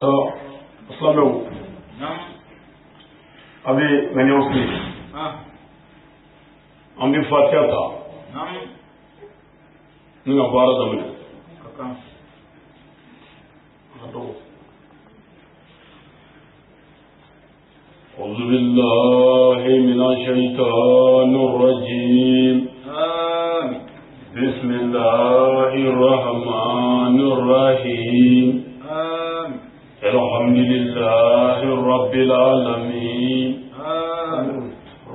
Assalamu abi nganyausi ambi fatiha ta ninga bara zamani kaka ado أعوذ بالله من الشيطان الرجيم بسم الله الرحمن الرحيم الحمد لله رب العالمين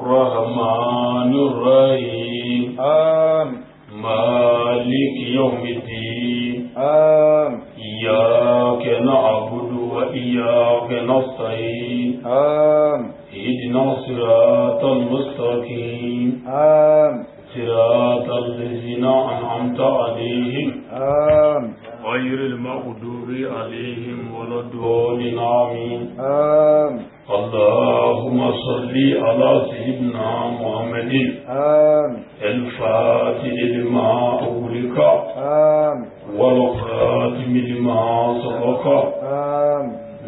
الرحمن الرحيم مالك يوم الدين إياك نعبد وإياك نستعين اهدنا الصراط المستقيم صراط الذين أنعمت عليهم غير المغضوب عليهم ولا الضالين آمين اللهم صل على سيدنا محمد الفاتح لما أغلق والخاتم لما سبق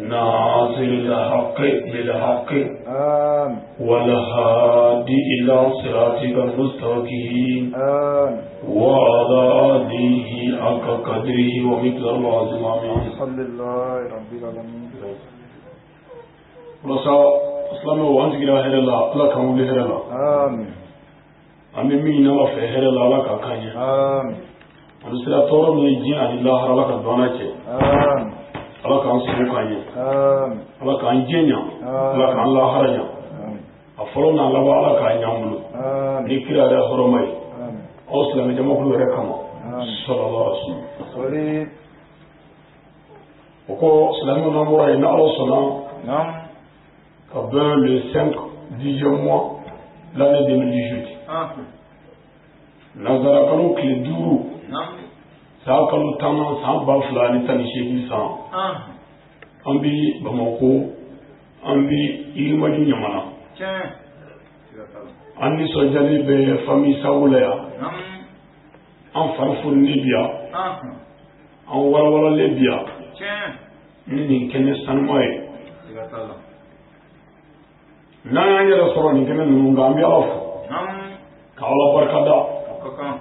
ناصر الحق بالحق والهادي إلى صراطك المستقيم وعلى آله حق قدره ومقداره العظيم آمين الحمد لله رب العالمين ولسا اسلام وانت غير هر الله لا كان له هر الله آمين امين مين الله في هر الله لا كان آمين ونسلا تورو من جين الله الله كان دوناچه آمين الله كان سو كان آمين الله كان جينيا الله كان الله هرجا أفرنا الله وعلا كان يعمل نكرا ده هرمي أسلم جماعة ركما صلى الله عليه وسلم وكو سلام نمبر إن الله سنا نعم كبر le 5 10e mois l'année 2018 nazara kanu kile duru sa kanu tama sa ba fulani tani shegi sa ambi bamako ambi ilimadi nyamana Anni sojali be fami sawulaya an farfur libya an walwala libya ni kene sanmoy na yanyara soro ni kene nunga ambi alafu ka ala barkada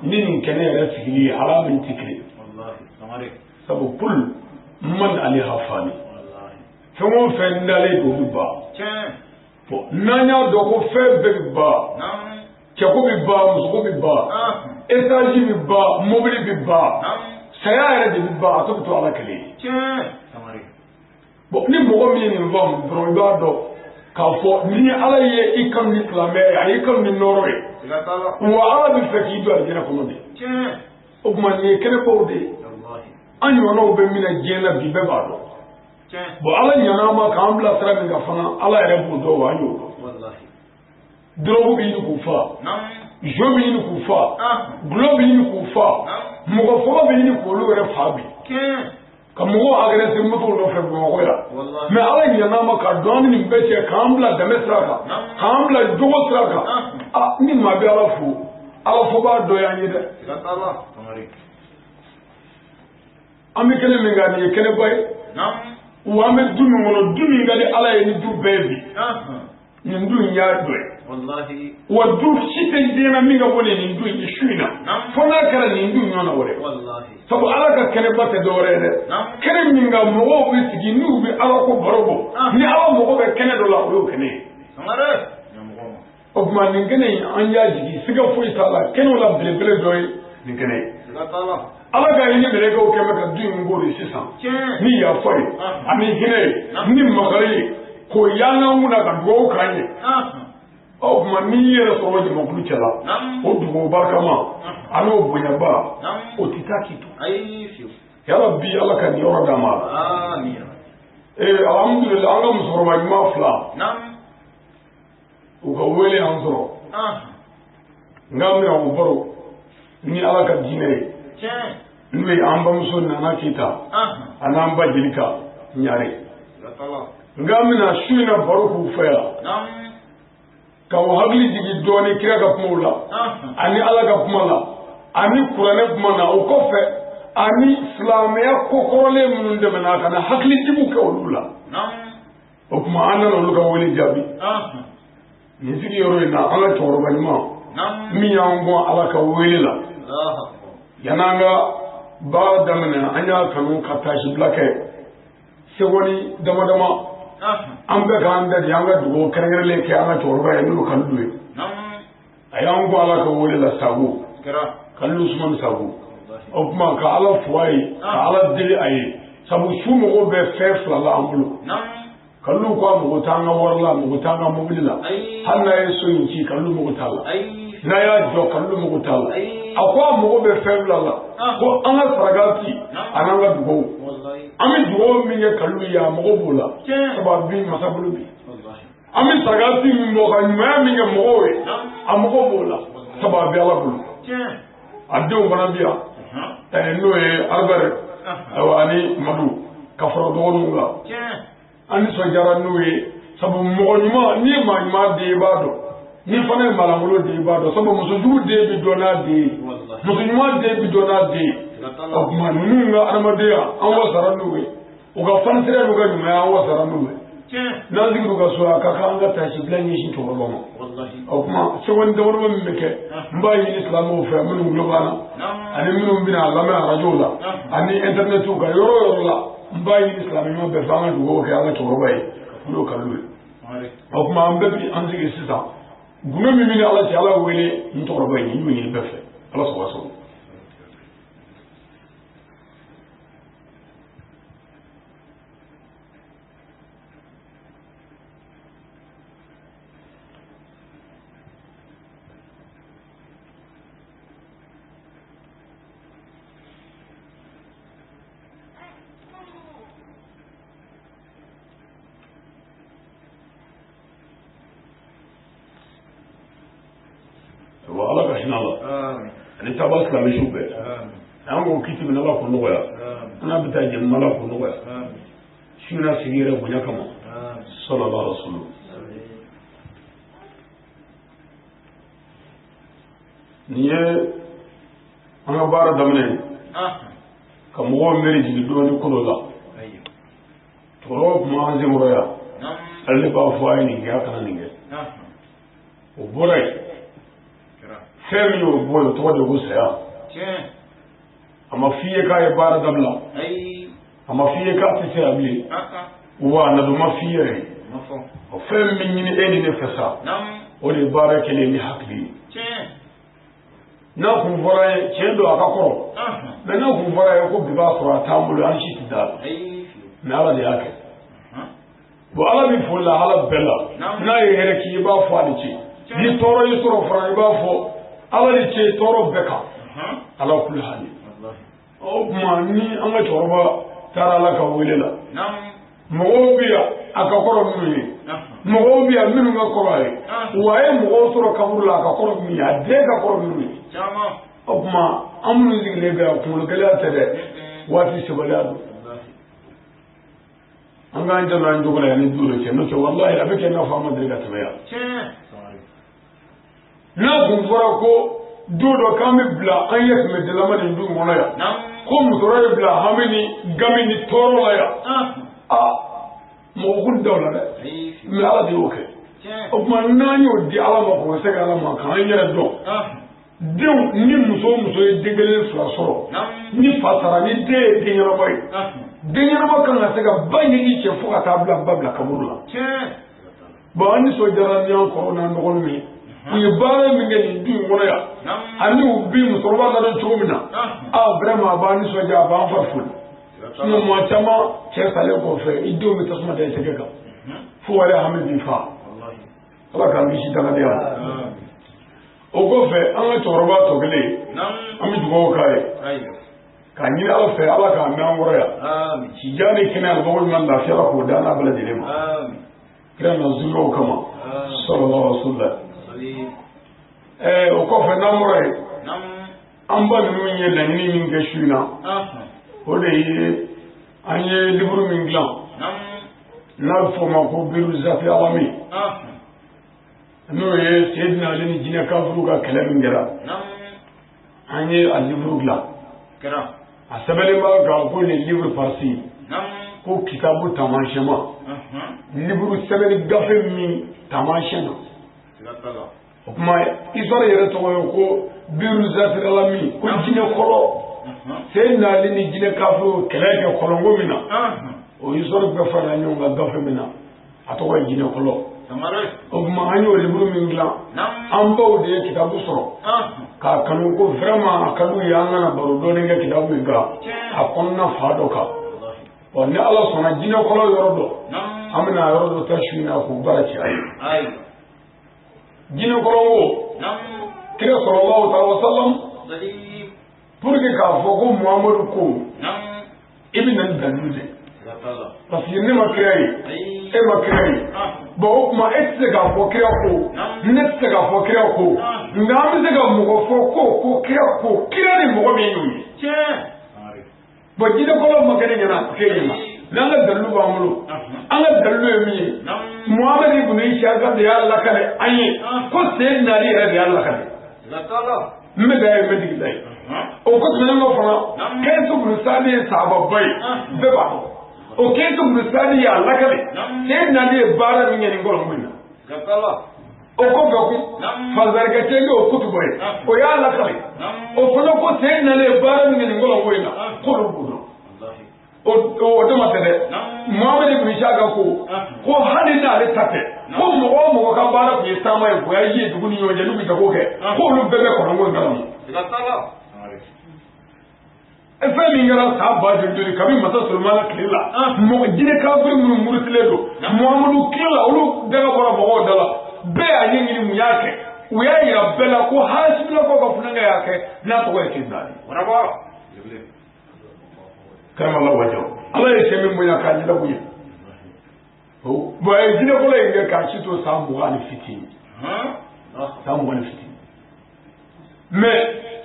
ni kene rafili haramin tikri wallahi tamare sabu kul man ali hafani famo fendale do ba nanya doko fe be ba chako bi ba musuko bi ba etaji bi ba mobili bi ba saya era de bi ba to to ala kale bo ni mo mi ni vam bro ba do ka fo ni ala ye ikam ni klame ay ikam ni noroy wa ala bi fakido ajira ko non o ma ni kene ko de wallahi anyo no be mina jena bi be ba do bo ala nyana ma ka ambla sara mi ga fana ala yare bu do wa yo wallahi drobu bi ni kufa jo bi ni kufa glo bi ni kufa mo ko fo bi ni ko lo re fa bi ka mo agresse mo to lo fe mo ko ya me ala nyana ma ka don ni be che ka ambla de mesra ka ambla jogo sra ka ni ma bi ala fu ba do ya ni de Allah tamari ami kele mi ga ni kele boy wame dumi wono dumi ngali ala ye ni du bebi ni ndu nyaadwe wallahi wa du shite dina minga woni ni ndu ni shuina fona kala ni ndu nyona wore wallahi sabu ala ka kene bate dore de kene minga mo wi tigi nu bi ala ko borobo ni ala mo be kene do la o kene samare o ma ni kene anja jigi siga fuyi sala kene wala bele doy ni kene Allah ala ga yini bere ko keme ka du ngori sisan ni ya foi ami hine ni magari ko yana muna ka do kanye o ma ni yere so waje mo kulu chala o du mo barkama ano bunya ba o titaki to ai fiu ya rabbi ala kan yoro da ma amin alhamdulillah ala musoro ma mafla o ko wele ansoro ngamira o baro ni ala ka dinere nwe amba muso nana kita anamba jilika nyare ngamina shuina baruku faya ka hagli digi doni kira ka pumula ani ala ka pumala ani kurane kumana o kofe ani silamɛya kɔkɔrɔlen minnu dɛmɛna ka na hakilitigiw kɛ olu la o tuma an nana olu ka wele jaabi nin sigiyɔrɔ in na an ka cɛkɔrɔba ɲuman min y'an bɔ ala ka wele la yan'an ka baara daminɛ an y'a kanu ka taasibila kɛ segoni dama dama an bɛɛ k'an da de an ka dugawu kɛrɛnkɛrɛnlen kɛ an ka cɛkɔrɔba ye n'o kan du ye a y'an bɔ ala ka wele la sago Kalilu Usman Sago o tuma ka ala fo a ye ka ala deli a ye sabu su mɔgɔw bɛ fɛn fila la an bolo Kalilu ko a mago t'an ka wari la a mago t'an ka mobili la hali n'a ye so in ci Kalilu mago t'a la n'a y'a jɔ Kalilu mago t'a la a ko a mago bɛ fɛn fila la ko an ka saraka ci a n'an ka dugawu an bɛ dugawu min kɛ Kalilu ye a mago b'o la sabu a bin masa bolo bi an bɛ saraka ci min bɔ ka ɲumanya min kɛ mɔgɔw ye a mago b'o la sabu a bɛ ala bolo a denw fana bi yan n'o ye Albert ani Madu ka fara dɔgɔninw kan an nisɔndiyara n'o ye sabu mɔgɔ ɲuman n'i ye maa ɲuman den i b'a dɔn n'i fana ye maalankolon den i b'a dɔn sabu musojugu den bi dɔn n'a den ye muso ɲuman den bi dɔn n'a den ye o tuma ninnu ka adamadenya an wasara n'u ye u ka fanisira n'u ka ɲumanya an wasara n'u ye n'an sigir'u ka so a ka kan an ka taasibila ɲɛsin cɛkɔrɔba ma o tuma sɛbɛnni damadama min bɛ kɛ n b'a ɲini silamɛw fɛ minnu tulo b'an na ani minnu bɛna a lamɛn arajow la ani internetiw kan yɔrɔ o yɔrɔ la n b'a ɲini silamɛ ɲuman bɛɛ fɛ an ka dugawu kɛ an ka cɛkɔrɔba ye n'o Kalilu ye o tuma an bɛɛ bi an sigi sisan gundo min bɛ ala cɛ ala wele n cɛkɔrɔba ye n y'o ɲini bɛɛ fɛ ala sɔgɔ sɔgɔ ala ka hinɛ la ani taaba silamɛsiw bɛɛ an k'o kiti min ala ko nɔgɔya an n'a bɛ taa jɛmu ala ko nɔgɔya su na sigi yɛrɛ bonya kama sallallahu alaihi wasallam nin ye an ka baara daminɛ ka mɔgɔw miiri jigin dɔɔnin ko dɔ la cɛkɔrɔba tun b'an senkɔrɔ yan ale de b'a fɔ a ye nin kɛ a kana nin kɛ o bɔra yen fɛn min y'o bɔ yen o tɔgɔ de ko saya a ma f'i ye k'a ye baara dabila a ma f'i ye k'a tɛ se a bilen wa na dɔ ma f'i yɛrɛ ye o fɛn min ɲini e ni ne fɛ sa o de ye baara kɛlen ni hakili ye n'a kun fɔra ye tiɲɛ don a ka kɔrɔ mɛ n'a kun fɔra ye ko bi b'a sɔrɔ a t'an bolo an si tɛ d'a la mɛ ala de y'a kɛ bon ala bɛ foli la ala bɛɛ la n'a ye hɛrɛ k'i ye i b'a fɔ a ni ce ni tɔɔrɔ y'i sɔrɔ fana i b'a fɔ ala ni ce tɔɔrɔ bɛɛ kan ala kuli hali o tuma ni an ka cɛkɔrɔba taara ala ka wele la mɔgɔw bɛ yan a ka kɔrɔ minnu ye mɔgɔw bɛ yan minnu ka kɔrɔ a ye wa a ye mɔgɔw sɔrɔ kaburu la a ka kɔrɔ min ye a den ka kɔrɔ minnu ye o tuma an minnu sigilen bɛ yan kunkolo gɛlɛya tɛ dɛ waati sɛbɛliya don an k'an janto an jogo la yan ni duuru cɛ n'o tɛ walahi a bɛ kɛ i n'a fɔ an ma deli ka tɛmɛ yan n'a kun fɔra ko don dɔ k'an bɛ bila an ye tɛmɛdilama nin du kɔnɔ yan ko musokɔrɔba ye bila hami ni gami ni tɔɔrɔ la yan mɔgɔ kun daw la dɛ mɛ ala de y'o kɛ o tuma n'an y'o di ala ma k'o se ka ala ma k'an yɛrɛ dɔn denw ni muso o muso ye den kelen fila sɔrɔ ni fa sara ni den ye den ɲɛnama ye den ɲɛnama kan ka se ka ba ɲini cɛ fo ka taa bila ba bila kaburu la bon an nisɔndiyara ni an kɔrɔ n'an dɔgɔninw ye u ye baara min kɛ nin du in kɔnɔ yan ani u bi musokɔrɔba ladon cogo min na vraiment a b'an nisɔndiya a b'an fari foni sinon maa caman cɛ salen kɔfɛ i denw bɛ tasuma da i tɛgɛ kan fo wɛrɛ hami b'i fa ala k'an kisi dangadenya ma o kɔfɛ an ka cɛkɔrɔba tɔ kelen an bɛ dugawu k'a ye k'a ɲini ala fɛ ala k'a mɛn an kɔrɔ yan sijan ni kɛnɛya albago ɲuman lafiya ala k'o da n'a bɛɛ lajɛlen ma kira na zuluw kama sallallahu alaihi wasallam o kɔfɛ n'an bɔra yen an ba ninnu ye laɲini min kɛ su in na o de ye an ye liburu min dilan n'a bɛ fɔ o ma ko biru zafi alami n'o ye Seydina Ali ni jinɛ kafiriw ka kɛlɛ min kɛra an ye a liburu dilan asabele ba ga ko le livre farsi ko kitabu tamashema livre sabele gafe mi tamashema o kuma histoire yere to ko biru zatiralami ko jine kolo sen na li ni jine kafu keleke kolongo mina o histoire be fa na nyonga gafe mina atoko jine kolo o kuma anyo livre mi ngla ambo de kitabu soro ka kanu ko vraiment kanu yanga na baro do ninga kitabu ga akonna fado ka o ne ala sona jine kolo yorodo amina yorodo tashina ko baraki ay jine kolo wo kira sallallahu alaihi wasallam pour que ka fogo muhammadu ko ibn al-dalil parce que ne ma créé e ma créé bon ma etse ga fo kira ko netse ga fo kira ko ngam se ga mo fo ko kira ni mo mi yumi bo jide ko lo magane nyana kenya nanga dalu ba mulo anga dalu mi muhammad ibn isa ga ya allah kale ayi ko se nari ra ya allah kale la tala me da e medi dai o ko tele no fana kesu bu sadi sababai be ba o kesu bu sadi ya allah kale se nari bara mi ngeni ngoro mun la tala o ko ga ku fazar ga tele o kutu boy o ya allah kale o fana ko se nari bara mi ngeni ngoro mun ko ru bu o de matede muhammad ibn shaga ko hali na le tate ko mo ka bara ku sama ko ya yi duguni yo jenu bi ko ke ko lu bebe ko ngo ngam e fa mi ngara sa ba de duri kabi mata sulmana kila mo jine ka bur mu mursile do muhammadu kila ulu daga bora bo dala be a nyingi mu yake uya ya bela ko hasibila ko ka funanga yake na ko ke ndani wana ba kama Allah wajo Allah ya shemi mu ya kaji da buye o ba e jine ko le nge ka shi to samu wani fiti samu wani fiti me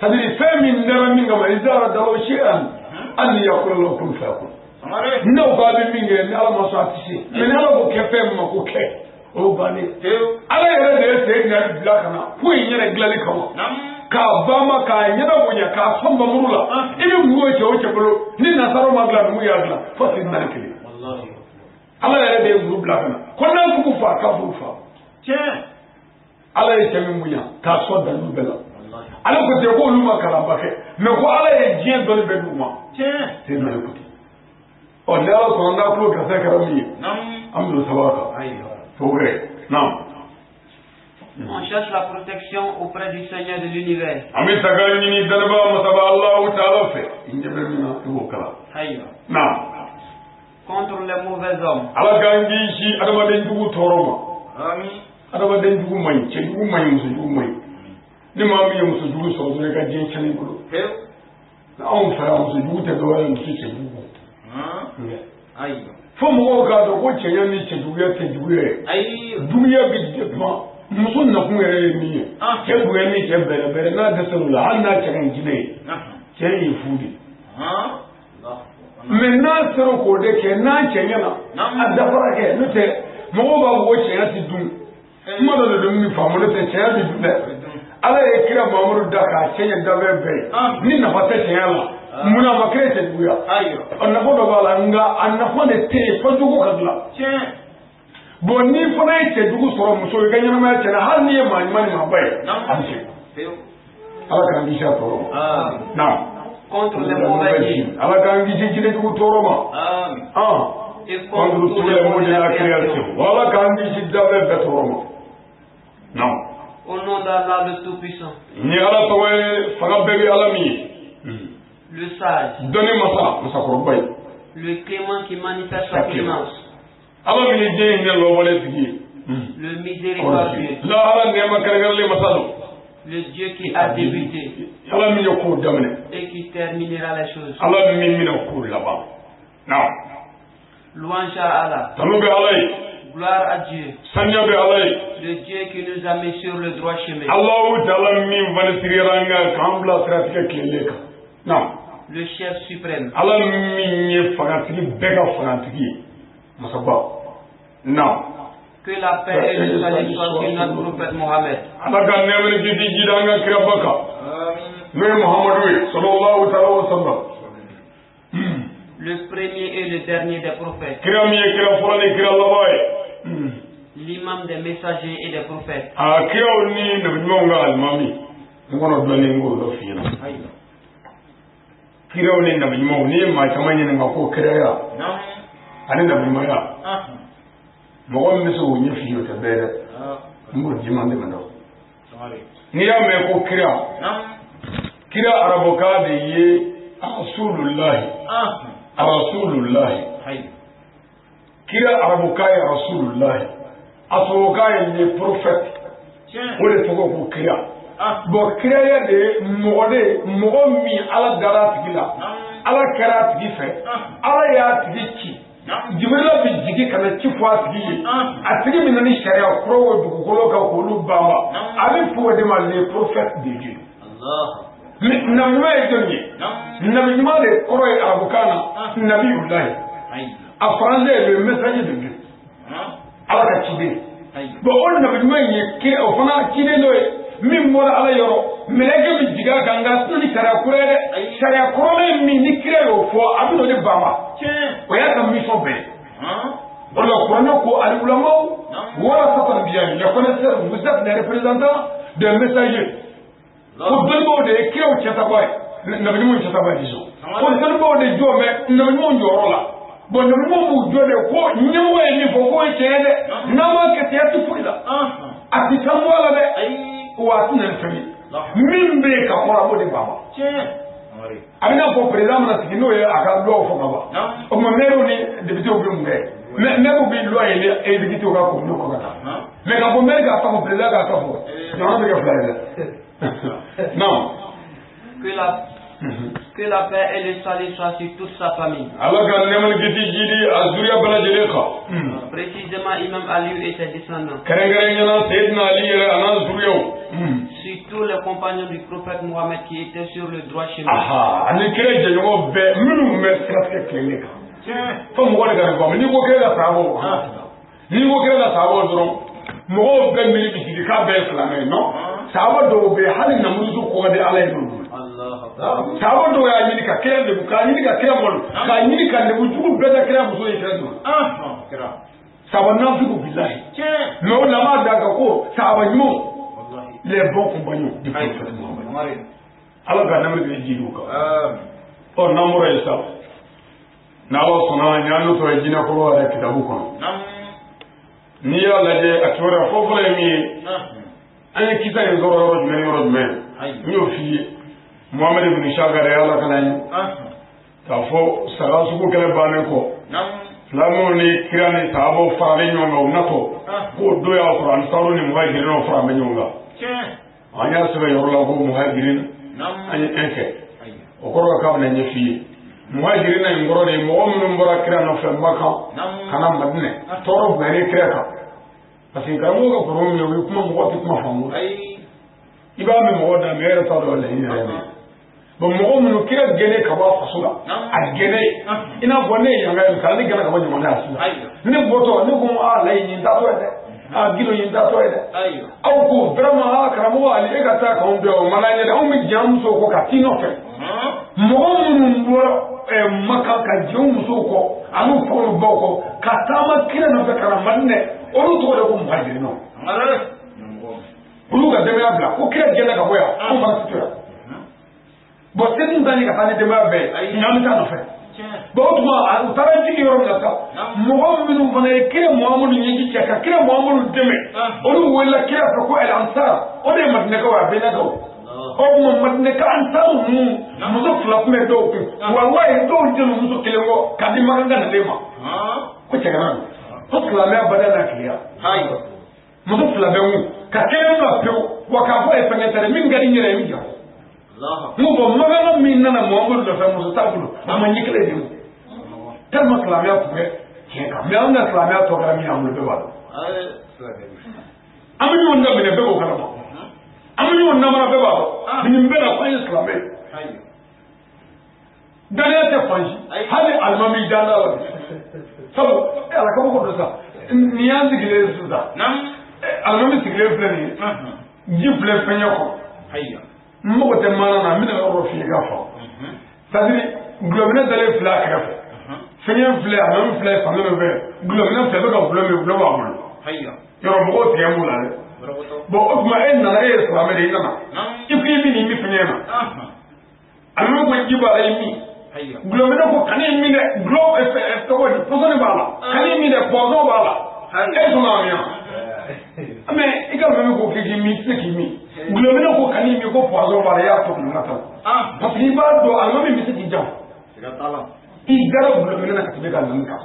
sadiri fami ndara minga ma izara dawo shi'an an yakul lakum faqul no ba bi minge ni ala maso atisi me ni ala ko kefe ma ko ke o bani ala yere de se na bila kana ku yere glali kawo ka bama ka nyada bunya ka somba murula ibi muro che o chebolo ni nasaro magla mu ya gla fasi na kile wallahi ala yere de muro bla kana ko nan ku fa ka fu fa che ala yere chemi munya ka so da lu bela wallahi ala ko te ko lu makala ba ke me ko ala yere jien do le be ma che te na ko ti o le ala so na ko ka se karami amdu sabaka ayo to re nam. On cherche la protection auprès du Seigneur de l'univers. Contre les mauvais hommes. muso na kun yɛrɛ min ye cɛ bonya ni cɛ bɛrɛ n'a dɛsɛr'o la hali n'a cɛ ka ɲi jinɛ ye cɛ ye fu de mɛ n'a sera k'o de kɛ n'a cɛ ɲɛna a dafara kɛ n'o tɛ mɔgɔw b'a fɔ ko cɛya ti dun kuma dɔ de don min faamu n'o tɛ cɛya bi dun dɛ ala ye kira Mahamadu da k'a cɛ ɲɛ dabɛn bɛɛ ye ni nafa tɛ cɛya la munna a ma kira cɛ juguya a nafa dɔ b'a la nka a nafa de tɛ yen fo jogo ka dilan bon ni fana ye cɛjugu sɔrɔ muso ye ka ɲɛnamaya cɛla hali ni ye maa ɲuman ni maa ba ye a bɛ se ala k'an kisi a tɔɔrɔ ma naam ala k'an kisi jinɛjugu tɔɔrɔ ma contre tous les maux de la création ala k'an kisi dabɛn bɛɛ tɔɔrɔ ma naam. Au nom d'Allah le Tout-Puissant. Ni ala tɔgɔ ye fanga bɛɛ bɛ ala min ye. Le sage. Dɔnni masa masakɔrɔba ye. Le clément qui manifeste sa clémence. ala min je ne lo wale tigi le miséricordieux la ala ne ma karagarle masalo le Dieu qui a débuté ala min ko damne et qui terminera les choses ala min min ko là-bas non louange à Allah tanube alay gloire à Dieu sanya be alay le Dieu qui nous a mis sur le droit chemin Allahu ta'ala min vansiranga kambla trafique keleka non le chef suprême ala min ye fagantigi bega fagantigi masaba non que la paix et le salut soient sur notre prophète Mohammed ala ka nemene gidi jidanga kirabaka amin ne Muhammadu sallallahu alaihi wasallam le premier et le dernier des prophètes. L'imam des messagers et des prophètes. Kira araboka de ye Rasulullahi. Rasulullahi. Kira araboka ya Rasulullahi. Asoka ye prophète. Ole toko ko kira. Bon kira ya de mogomi ala daratila. Ala karatigi fe. Ala ya tigi. Jibirila bi jigi kana ci fo atigi. Atigi minani sharia kro dugukolo ka ko lu bamba. Abi fo de ma les prophètes de Dieu. Allah. Namima ye jɔn ye nabi ɲuman de kɔrɔ ye arabukan na nabiyulahi a français ye le messager de Dieu ala ka ciden bon o nabi ɲuman ye kira o fana ciden dɔ ye min bɔra ala yɔrɔ mɛlɛkɛ bɛ jigin a kan nka ni sariya kura ye dɛ sariya kɔrɔlen min ni kira y'o fɔ a bɛ n'o de ban ma o y'a ka mission bɛɛ o la kuranɛ ko alulamaw warasata anbiya les connaisseurs vous êtes les représentants des messagers. Ko dɔnnibaw de ye kiraw cɛtaba ye nabiɲumanw cɛtaba ye disɔn ko dɔnnibaw de jɔ mɛ nabiɲumanw jɔyɔrɔ la bon nabiɲumanw b'u jɔ de ko ɲɛmɔgɔ ye min fɔ k'o ye tiɲɛ dɛ n'a ma kɛ tiɲɛ tɛ foyi la a ti kan bɔ a la dɛ wa a ti na fɛn ye min bɛ yen ka kɔrɔ a b'o de ban ma a bɛ n'a fɔ président mana sigi n'o ye a ka loi fɔ ka ban o tuma maires ni députés bɛ mun kɛ maires bɛ loi ye exécuté ka commune kɔnɔ kan mais ka fɔ maire k'a ta fɔ président k'a ta fɔ jamana bɛ kɛ fila ye dɛ. Non. Que la paix et le salut soient sur toute sa famille. Précisément, Imam Ali et ses descendants. Sur tous les compagnons du prophète Mohammed qui étaient sur le droit chemin. Mɔgɔw bɛɛ miiri bisigi k'a bɛɛ ye silamɛ ye non saaba dɔw bɛ yen hali namuruzu kɔgɔ de ala ye n'olu saaba dɔw y'a ɲini ka kira lebu k'a ɲini ka kira malo k'a ɲini ka lebu jugu bɛɛ da kira muso ye kira dɔn saaba nafigu bilahi mais o lama da kan ko saaba ɲumanw les bons compagnons du prophète Mohammed ala ka namiri bɛ jiriw kan ɔ namoro ye sa n'ala sɔnna ɲaanu tɔ ye jinɛkɔrɔ yɛrɛ kitabu kɔnɔ n'i y'a lajɛ a kibaruya fɔlɔ ye min ye an ye kisa in sɔrɔ yɔrɔ jumɛn n y'o f'i ye Muhammed ibn Shagari ala kana ye k'a fɔ saga sugu kɛlɛ bannen kɔ filaninw ni kira ni sahabaw faralen ɲɔgɔn kan u natɔ k'o don y'a sɔrɔ ansaru ni muhajirinaw faralen bɛ ɲɔgɔn kan an y'a sɛbɛn yɔrɔ la ko muhajirin an ye un kɛ o kɔrɔ k'a bɛna ɲɛ f'i ye muhajirina in kɔrɔ de ye mɔgɔ minnu bɔra kira nɔfɛ Makan ka na Madinɛ tɔɔrɔ bonyana kira kan parce que karamɔgɔ ka kɔrɔ min ye o ye kuma mɔgɔ tɛ kuma faamu i b'a mɛn mɔgɔ da mɛ e yɛrɛ t'a dɔn laɲini yɛrɛ min bon mɔgɔ minnu kira gɛnɛ ka bɔ a faso la a gɛnɛ i n'a fɔ ne ye yanga ye misali ne gɛnɛ ka bɔ ɲamana yan sisan ne bɔtɔ ne ko laɲini n t'atɔ ye dɛ gido yin t'atɔ ye dɛ aw ko vraiment karamɔgɔ Ali e ka taa k'anw bɛn o ma ɲɛ dɛ anw bɛ jɛn an musow kɔ ka t'i nɔfɛ mɔgɔ minnu bɔra Makan ka jɛn musow kɔ an'u faw baw kɔ ka taama kira nɔfɛ ka na Madinɛ olu tɔgɔ de ko muhajirinaw olu ka denbaya bila ko kira gɛnna ka bɔ yan anw fana tɛ to yan bon sɛni t'an ye ka taa ni denbaya bɛɛ ye ɲaami t'a nɔfɛ bon o tuma u taara jigi yɔrɔ min na sa mɔgɔ minnu fana ye kira Muhamadu ɲɛji cɛ ka kira Muhamadu dɛmɛ olu welela kira fɛ ko El Ansar o de ye Madinɛkaw ye a bɛnnakaw o tuma Madinɛka Ansaru ninnu muso fila tun bɛ dɔw kun walayi dɔw jɛnna muso kelen kɔ k'a di Makan nalen ma ko cɛgana don ko silamɛya bada n'a tiliya muso fila bɛ kun ka kelen bila pewu wa k'a fɔ ye fɛnkɛ tɛ dɛ min ka di n yɛrɛ ye min jara n ko bon Makan min nana Muhamadu nɔfɛ muso t'a bolo a ma ɲɛ kelen de tellement silamɛya tun bɛ tiɲɛ kan mais an ka silamɛya tɔ kɛra min ye an bolo bɛɛ b'a dɔn an bɛ ɲɔgɔn daminɛ bɛɛ b'o kalama an bɛ ɲɔgɔn namara bɛɛ b'a dɔn nin bɛɛ la ko an ye silamɛ ye danaya tɛ fansi hali alimami danda la sabu ala kaba ko dɔ sa nin y'an sigilen sisan alimami sigilen filɛ nin ye ji filɛ fɛngɛ kɔnɔ n mago tɛ maana na n bɛna yɔrɔ f'i ye k'a fɔ c'est à dire gulɔminɛ dalen filɛ a kɛrɛfɛ fɛn filɛ a bɛ filɛ fan min fɛ gulɔminɛ fɛ bɛ ka gulɔ min gulɔ b'a bolo yɔrɔ mɔgɔw tigɛ b'u la dɛ bon o tuma e nana e ye silamɛ de i nana i ko i bɛ nin min fɛngɛ na alimami ko ji b'a la i min gulɔminɛ ko kan'i min dɛ gulɔ tɔgɔ di pɔsɔni b'a la kan'i min dɛ pɔsɔn b'a la e sɔnna a min wa mais i ka mɛmi ko k'i min i tɛ se k'i min gulɔminɛ ko kan'i min ko pɔsɔn b'a la i y'a tɔ kun ka taa parce que i b'a dɔn alimami bɛ se k'i jan i gara gulɔminɛ na ka tɛmɛ ka nin kan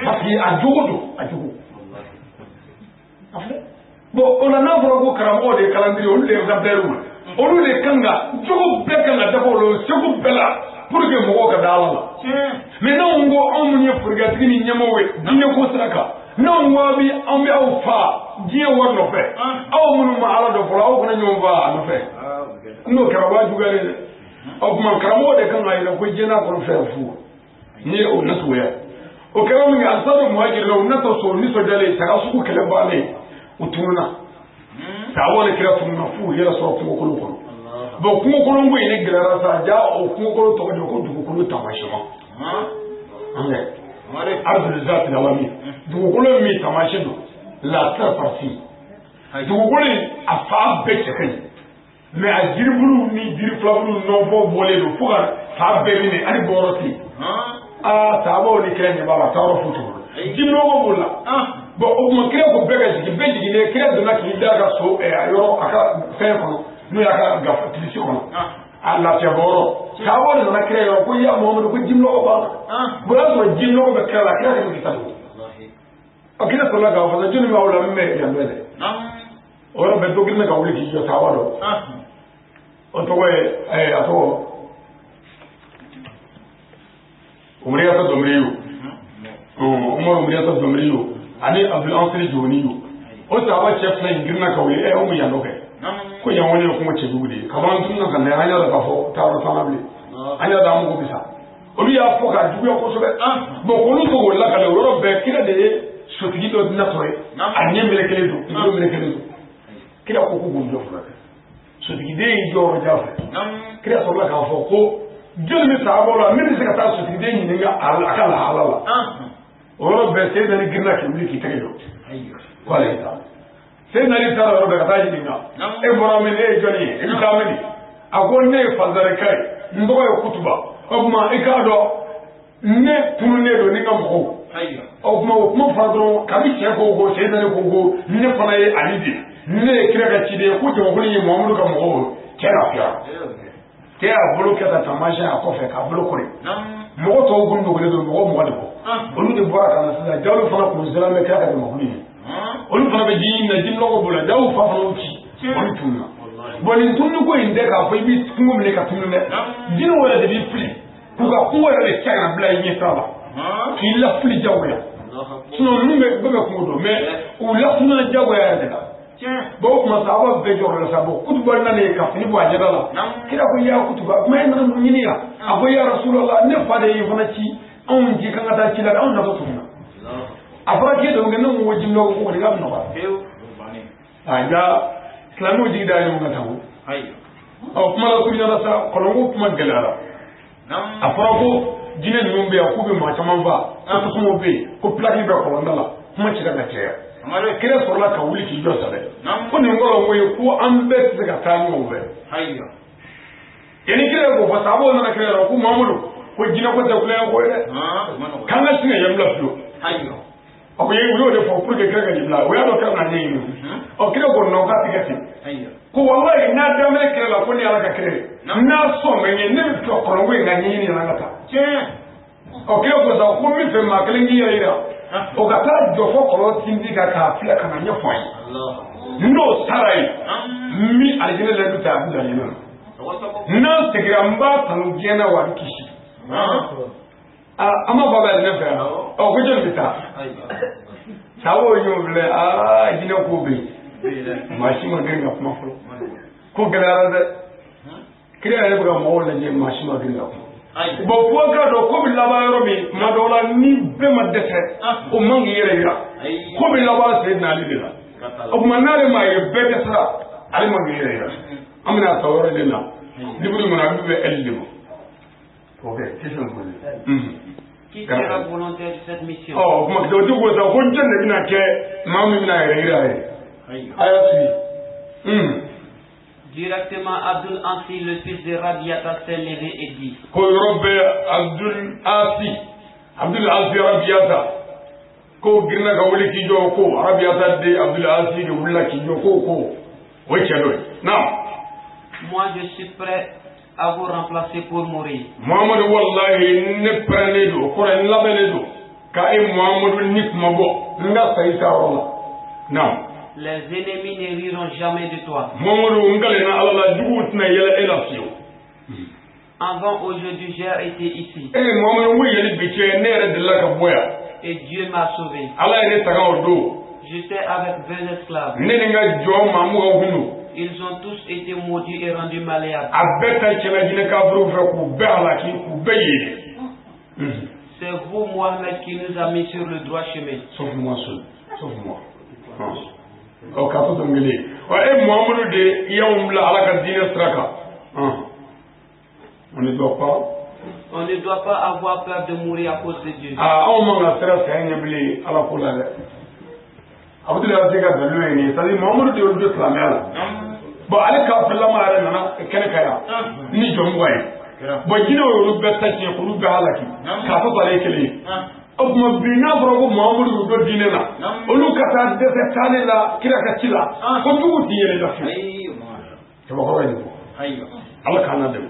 parce que a jogo don a jogo bon o la n'a fɔra ko karamɔgɔ de ye kalandiri olu de ye exemplaire olu de kan ka jogo bɛɛ kan ka dafa o la segu bɛɛ la pour que mɔgɔw ka da ala la mais n'anw ko anw minnu ye forogatigi ni ɲɛmɔgɔw ye diinɛ ko sira kan n'anw ko an bɛ aw fa diɲɛ wari nɔfɛ aw minnu ma ala dɔ fɔlɔ aw fana ɲɔgɔn fa a nɔfɛ n'o kɛra o b'a juguyalen dɛ o tuma karamɔgɔ de kan ka yɛlɛ ko diɲɛ n'a kɔnɔ fɛn fu ni ye o nasuguya o kɛra min kɛ alisadu muhajiri la u natɔ so nisɔndiyalen saga sugu kɛlɛ bannen u tununa sahabaw de kɛra tununa f'u yɛrɛ sɔrɔ kungokolon kɔnɔ bon kungokolon ko in ne gɛlɛyara sa ja o kungokolon tɔgɔ de ko dugukolo taamasiyɛn an kɛ arzul zati la wa min dugukolo min taamasiyɛn don la terre partie dugukolo in a fa bɛɛ cɛ ka ɲi mais a jiribulu ni jiri filabulu nɔbɔ bɔlen don fo ka fa bɛɛ minɛ hali bɔyɔrɔ tɛ yen sahabaw ni kira ɲɛ b'a la taayɔrɔ foyi t'o bolo jinɔgɔ b'o la bon o tuma kira ko bɛɛ ka jigin bɛɛ jiginnen kira donna k'i da ka so a yɔrɔ a ka fɛn kɔnɔ n'o y'a ka gafe tilisi kɔnɔ a lafiyabɔ yɔrɔ sahabaw de nana kira yɔrɔ ko ya Muhamadu ko jinɔgɔ b'a la bon o y'a sɔrɔ jinɔgɔ bɛ kira la kira de bɛ k'i ta don ɔ kira sɔrɔla k'a fɔ jɔnni b'aw la min bɛ yan bɛɛ dɛ o yɔrɔ bɛɛ dɔ girinna ka wuli k'i jɔ sahaba dɔ o tɔgɔ ye a tɔgɔ umriyata domriyo umar umriyata domriyo ani abdul ansari joniyo o sahaba cɛ fila in girinna ka wuli o mu yan nɔfɛ ko yan wani ko mo cɛ dugu de kaman tun na kan an y'a ka fɔ taayɔrɔ fana bilen an y'a da mugu bisa olu y'a fɔ k'a juguya kosɛbɛ bon olu ko wala ka o yɔrɔ bɛɛ kira de ye sotigi dɔ natɔ ye a ɲɛ mele kelen don kunkolo mele kelen don kira ko k'u jɔ furakɛ sotigiden y'i jɔyɔrɔ ja fɛ kira sɔrɔla k'a fɔ ko jɔn bɛ sahabaw la min bɛ se ka taa sotigiden ɲininka a ka lahala la o yɔrɔ bɛɛ seyidina ni girinna k'i wuli k'i tɛgɛ jɔ ko ale ta seyidina ni taara yɔrɔ bɛɛ ka taa ɲininka e bɔra min e ye jɔn ye e bɛ taa min a ko ne ye fanzarika ye n tɔgɔ ye kutuba o tuma i k'a dɔn ne tununnen don ni n ka mɔgɔw o tuma o kuma fana dɔrɔn kabi cɛ ko seyidina ni ko ne fana ye ali de ne ye kira ka ciden ye ko jamakulu ye Muhamadu ka mɔgɔw cɛ lafiyara cɛ y'a bolo kɛ ka taamasiyɛn a kɔfɛ k'a bolo kɔri mɔgɔ tɔw kun dogolen don mɔgɔ 20 de kɔ olu de bɔra ka na sisan jawlu fana kun siran bɛ kira ka jamakulu ye olu fana bɛ ji na ji nɔgɔ b'o la jaw fa fana y'u ci olu tununa bon nin tununi ko in tɛ k'a fɔ i b'i kungo minɛ ka tunu dɛ jinɛw yɛrɛ de b'i fili k'u ka kungo yɛrɛ de cɛ kana bila i ɲɛ sira la k'i lafili jagoya sinon ninnu bɛɛ bɛ kungo dɔn mais u lafununa jagoya yɛrɛ de la bon o tuma sahaba bɛɛ jɔyɔrɔ la sa bon kutuba nalen ka fini bɔ a ɲɛda la kira ko ya kutuba kuma ye nana mun ɲini yan a ko ya Rasulallah ne fa de ye fana ci anw ji kan ka taa ci la anw natɔ tuguna a fɔra k'e dɔn kɛ ne ko ji nɔgɔ ko kɔni k'a bɛ nɔgɔya a ja silamɛw jigi da ɲɔgɔn kan tan o kuma la surunyana sa kɔlɔnko kuma gɛlɛyara a fɔra ko jinɛ ninnu bɛ yan k'u bɛ maa caman fa ko tasuma bɛ yen ko pilaki bɛ kɔlɔnda la kuma cira ka caya kira sɔrɔla ka wuli k'i jɔ sɛbɛ ko nin kɔrɔ ko ye ko an bɛɛ tɛ se ka taa ɲɔgɔn fɛ yanni kira ye ko fɔ sahabaw nana kira yɔrɔ ko Mamadu ko jinɛ ko tɛ kulonkɛ ko ye dɛ k'an ka sin ka yan bila fiyewu a ko u y'o de fɔ pour que kira ka nin bila o y'a dɔn kira bɛna ɲɛɲini ɔ kira ko non k'a tigɛ ten ko walayi n'a daminɛ kira la ko ni Ala ka kira ye n'a sɔn bɛ ɲɛ ne bɛ fɛ kɔlɔnko in ka ɲɛɲini yan ka taa ɔ kira ko sa ko n bɛ fɛ maa kelen k'i yɛrɛ yira o ka taa jɔ fɔ kɔlɔn sinji kan k'a filɛ ka na ɲɛfɔ an ye n'o sara ye min alijinɛ la bɛ taa a bɛ laɲini na n'an seginna n b'a kanu diɲɛ na wa a bɛ kisi an ma fɔ a bɛ ne fɛ yan ɔ ko jɔn bɛ taa sababu ye ɲɔgɔn filɛ jinɛ ko bɛ yen maa si ma gɛn ka kuma fɔlɔ ko gɛlɛyara dɛ kira yɛrɛ bɛ ka mɔgɔw lajɛ maa si ma gɛn ka kuma bon fo ka dɔn ko bɛ laban yɔrɔ min tuma dɔw la ni bɛɛ ma dɛsɛ o man k'i yɛrɛ yira ko bɛ laban Seyidina Ali de la o tuma n'ale maa ye bɛɛ dɛsɛra ale man k'i yɛrɛ yira an bɛna ta yɔrɔ de la libiri min na an bɛ bɛ ɛli de ma ok question posée Qui sera volontaire de cette mission? Oh, ma do du ko sa ko jende bina ke mamu bina ire. Directement, Abdul Ansi, le fils de Rabiata, s'est levé et dit: Ko Robbe Abdul Asi Rabiata. Ko girna ka wuli ki jo ko Rabiata de Abdul Asi de wula ki jo ko. Oui, chalo. Non. Moi, je suis prêt à vous remplacer pour mourir. Muhammad wallahi ne prene do ko en labele do. Ka e Muhammad nik mabo. Nga sai ka wala. Non. Les ennemis ne riront jamais de toi. Avant aujourd'hui, j'ai été ici. Et Dieu m'a sauvé. J'étais avec 20 esclaves. Ils ont tous été maudits et rendus malléables. C'est vous, Mohamed, qui nous a mis sur le droit chemin. Sauf moi seul. Sauf moi. Oh, kato dongeli. Et Muhammad de yaoum la ala ka dîner straka. On ne doit pas. On ne doit pas avoir peur de mourir à cause de Dieu. Ah, on m'a stressé à yabli ala kola. Abdullah Zega de lui, c'est-à-dire Muhammad de Dieu flamel. Bon, allez ka fela ma ara nana kene kaya. Ni jomwaye. Bon, jino ru betta ci ko ru halaki. Ka fa bare kele. Ogma bina brogo Muhammad do dinena olu kata de tane la kira katila ko dugu tiyele la fi to ko wani ayyo Allah kana dem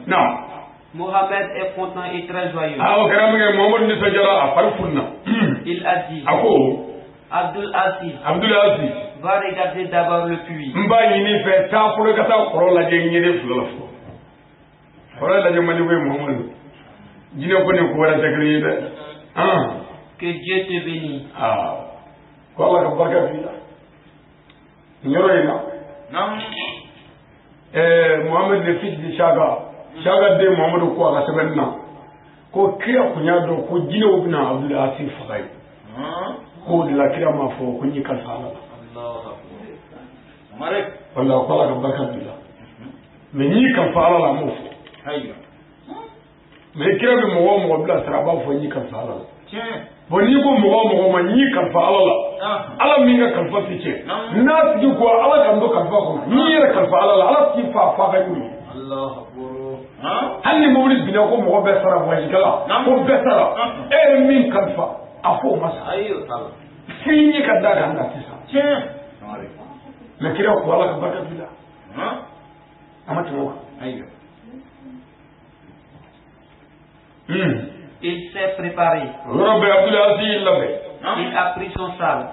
non Mohamed est content et très joyeux. Ah o kara me Muhammad ni sajara afar funna Il a dit Abdul Aziz va regarder d'abord le puits. Mba yini fe ta fulo kata ko la je nyede fulo ko la je mani we Muhammad jine ko ne ko wara takri de que Dieu te bénisse. Quoi la baraka fila. Nyoroina. Mohamed le fils de Shaga de Mohamed ko aga sebenna. Ko kira kunya do ko jine obina Abdul Asif Fagai. Ko de la kira ma fo ko ni kalfa Allah. Mare. Wallahi ko la baraka fila. Me ni kalfa Allah mo fo. Ayyo. Mais kira bi mo bila saraba fo ni kalfa Allah. Bon ni ko mo ma ni kalfa Allah. Allah mi ga kalfa fice. Na ji ko Allah kan do kalfa ko. Ni yere kalfa Allah. Allah ti fa ga ni. Allahu akbar. Hanni mo wuri bina ko mo be sara bo jikala. Ko be sara. Min kalfa afo masa. Ayyo Allah. Fini ka daga anda tisa. Mais kira ko Allah ka barka bila. Amati mo. Ayyo. Il s'est préparé. Il a pris son sabre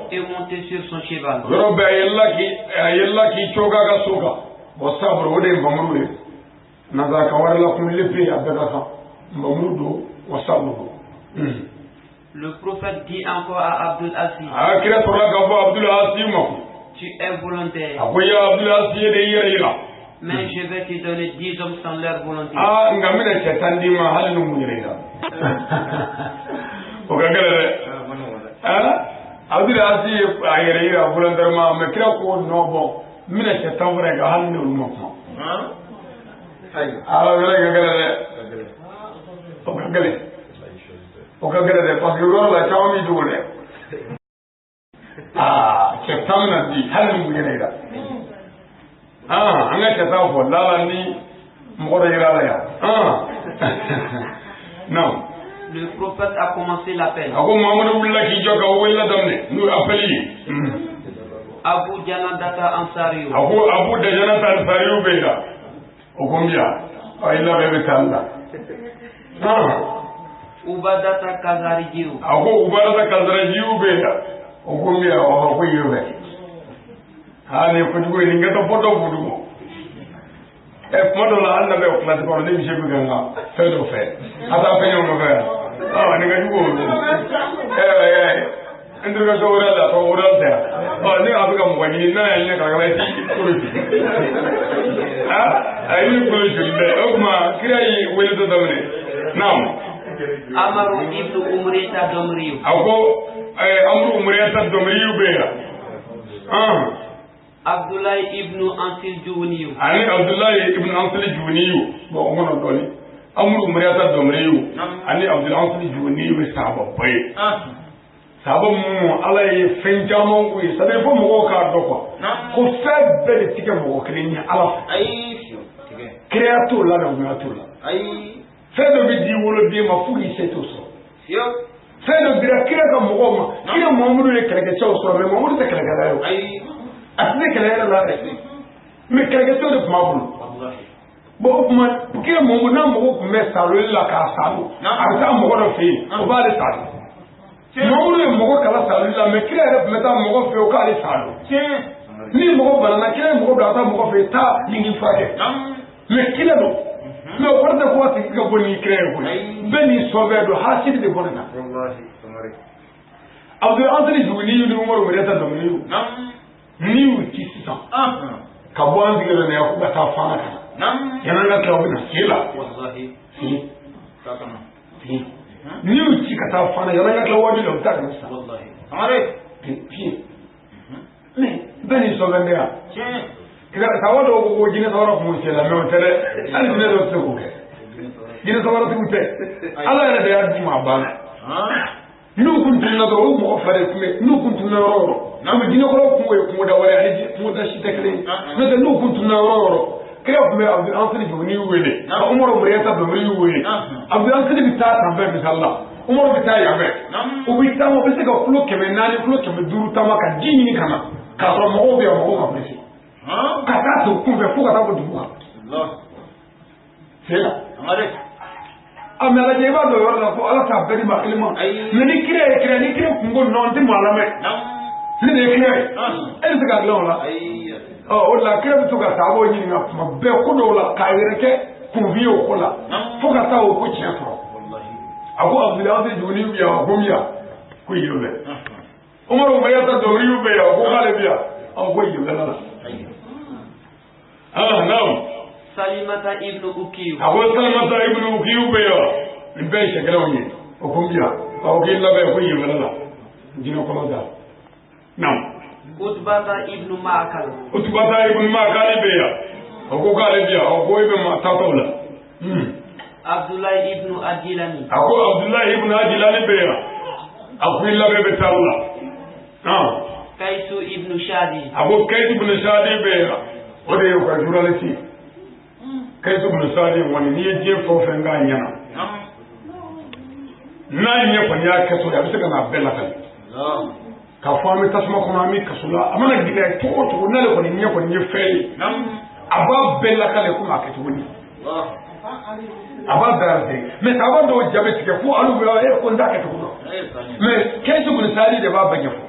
et monté sur son cheval. Le prophète dit encore à Abdul Aziz: tu es volontaire. Mais je vais te donner 10 hommes sans leur volonté. Abdul Aziz ayere volontairement mais kira ko no bon mina ce temps vrai ga hanne ul mako o gagale parce que la tawmi dugule ce temps na di hanne mu gene da anga ce temps fo la ni mo do ira ya non. Le prophète a commencé l'appel. Abu Janadata Ansariou. Abu Janadata Ansariou Beda. Ogombia. Aïla Bebe Kanda. Ubadata Kazarijiou. Abu Ubadata Kazarijiou Beda. Ogombia Ohaku Yuve. Hane Kujugo Lingata Poto Budumo. Modola anda be okla ko ne mi shebu ganga fedo fe ata fe yo no fe ni ga jugo ndruga ko ora la ko ora ta ni abu ga mo ni na ne ka ga ti kuru ayi kuru shinde okma kirai wele to damne nam Amaru ibn Umreta Domriou. Ako Amru Umreta Domriou be Abdullah ibn Ansil Juwniyu. Ali Abdullah ibn Ansil Juwniyu. Bon, on a donné. amuru muriyata domreyu ani abdul ansari juni be sahaba boy sahaba mu ala ye fen jamo ko e sabe fo mo ka do ko fe be de tike mo ko ni ala créateur la na créateur la fe do bi di wolo de ma fu yi seto so fe do dira kira ka mo ma kira mo mu ne kala ke chaw so be mo mu te kala ga yo asne kala la la me kala ke to de ma bu bo kuma kira mo mu na mo ko me salo la ka salo ata mo ko do fe o ba de salo mo mu ne mo ko kala salo la me kira re me ta mo ko fe o ka de salo ni mo ko bana na kira mo ko da ta mo ko fe ta ni fake me kira do me o porta ko ati ka boni kira ko beni sobe do hasidi de bonana wallahi tamari abdul azri juni ni mo mo re ta do ni uti sisa ka bo an diga ne ko ta fana kana yana na ka wina kila wallahi kakana ni uti ka ta fana yana na ka wadi da ta kana sa wallahi amare ne bani so gande ya kira tawado ko jina tawara ko se la me tere an ne do se ko ke jina tawara ko te ala yana da ya di ma ba nu kuntu na do mo fare kuma nu kuntu na roro na me jina ko ko da wala ni mo da shi tekle na da nu kuntu na roro kaya kuma abdul ansari joni wele umar umriyata do mi wele abdul ansari bi ta tambe bi sallah umar bi ta yabe o bi ta mo bi se ko flo keme nani flo keme duru tamaka jini kana ka ro mo be mo ko presi ka ta to ku be fu ka ta ko du Allah sela amare amela je ba do yorna ko ala ta be ma ilma ni kire ni kire ku ngo non ti malame ni ne kire en se ka la o la kire to ka sabo ni na be ko do la ka yireke ku biyo ko la fo ka ta o ko che fo wallahi abu abdullah de joni biya ko miya ku yobe umar umar ta do riyu be ya ko kale biya o ko yobe la naam salimata ibnu ukiyu abu salimata ibnu ukiyu be ya ni be she gele woni o ko biya o ko la be ko yobe la jino ko la naam Utbata ibnu Ma'akal beya oko kale biya oko ibe ma tatola Abdullah ibnu Adilani ako Abdullah ibnu Adilani beya ako illa be betalla Kaisu ibnu Shadi ako Kaisu ibnu Shadi beya ode yo ka juralati Kaisu ibnu Shadi woni ni je fo fenga nyana na nye ko nya kaso ya bisaka na bella kale ka fami tasma kono mi kasula amana diga to to nale ko ni ko ni feli aba bella kale ko ma keto ni aba darde me aba do jabe tike fu alu be e ko ndaka to ko me keto ko sali de baba gefo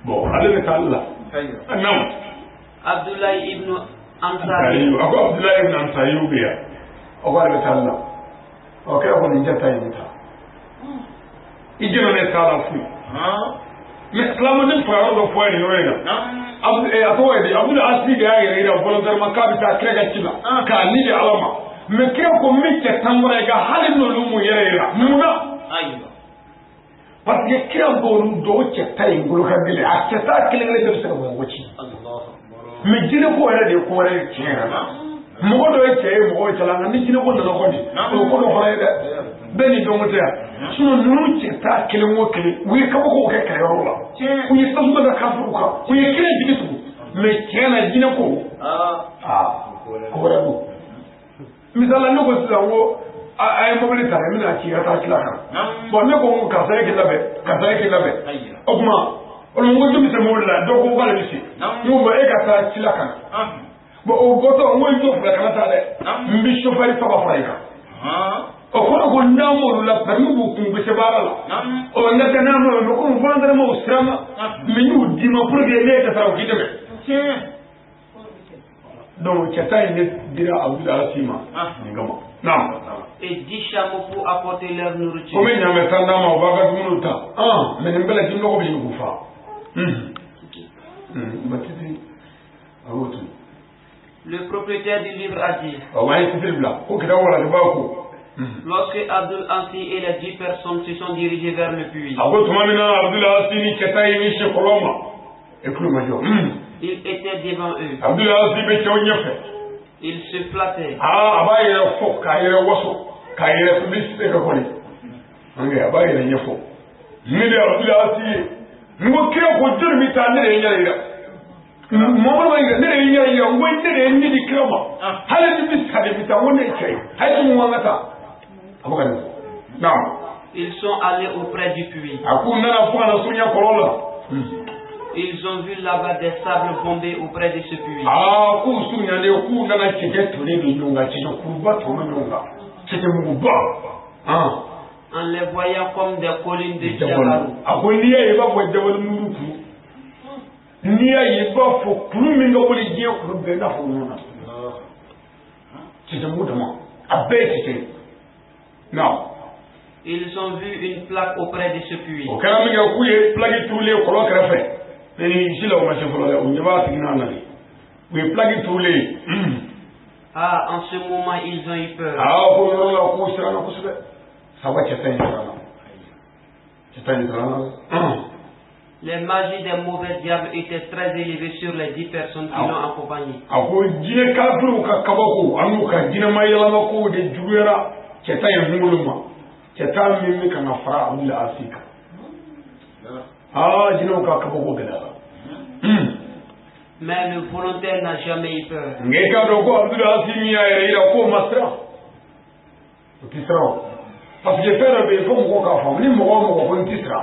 bo ale ta Allah nam Abdullah ibn Ansari ako Abdullah ibn Ansari biya o ale ta Allah o ke ko ni jata yi ta ijeno ne sala fu mais islamu ne fara do fo ni wena abdul asli ga ya ira volontaire makabi ta krega kila ka ni de alama me kre ko mi ke tamra ga halin no lumu yera muna ayo parce que kre do do ke tay ngulu ka bile a ke ta kile ngale de sa mo wuci Allah me jine ko era de ko era kera mo do e ke mo ko chala ngani jine ko na ko ni ko do fara de beni do mutia suno nunu ce ta kele mo kele wi ka ko ke kare ro la ku yi tasu da ka fu ka ku yi kire jigi tu me kena jina ko ko ra bu misala no ko sa wo ay mo bele tare mina ci ta kila ka bo me ko ka sa ke labe o kuma o mo go mi se mo la do ko ba le bisi mo ba e ka ta kila ka bo o go to mo yi to fra kana ta de mbi chauffeur fa ba fra ka o kono ko ndamo la permi bu ku be sebara la o ndata namo no ko vendre mo strama mi ñu di ma pour que les ta ko kidebe donc chata ne dira Abdul Asima ngama nam et 10 chameaux pour apporter leur nourriture comme nyame tanda ma baga dumuta mais mbele di ndoko bi ku fa batiti awotu le propriétaire du livre a dit o wa yi bla ko kida wala de ba ko lorsque Abdul Asi et les 10 personnes se sont dirigés vers le puits, il était devant eux. Il se flattait. Abaye fo kayere waso kayere publicité ko ni ange abaye ne fo ni de Abdulasi ngo kire ko jurmi ta ne nyarira mo ma ngi ne nyarira ngo ne ni di krama hala di bi sade bi ta wonne kai hay mu ngata abuka ni na ils sont allés auprès du puits. Akuna na fo na sunya korola. Ils ont vu là-bas des sables bombés auprès de ce puits. En les voyant comme des collines de Jabalou. Ils ont vu une plaque auprès de ce puits. En ce moment, ils ont eu peur. Les magies des mauvais diables étaient très élevées sur les 10 personnes qui l'ont accompagné. Mais le volontaire n'a jamais eu peur. Parce que il faut qu'on ni mon tisra.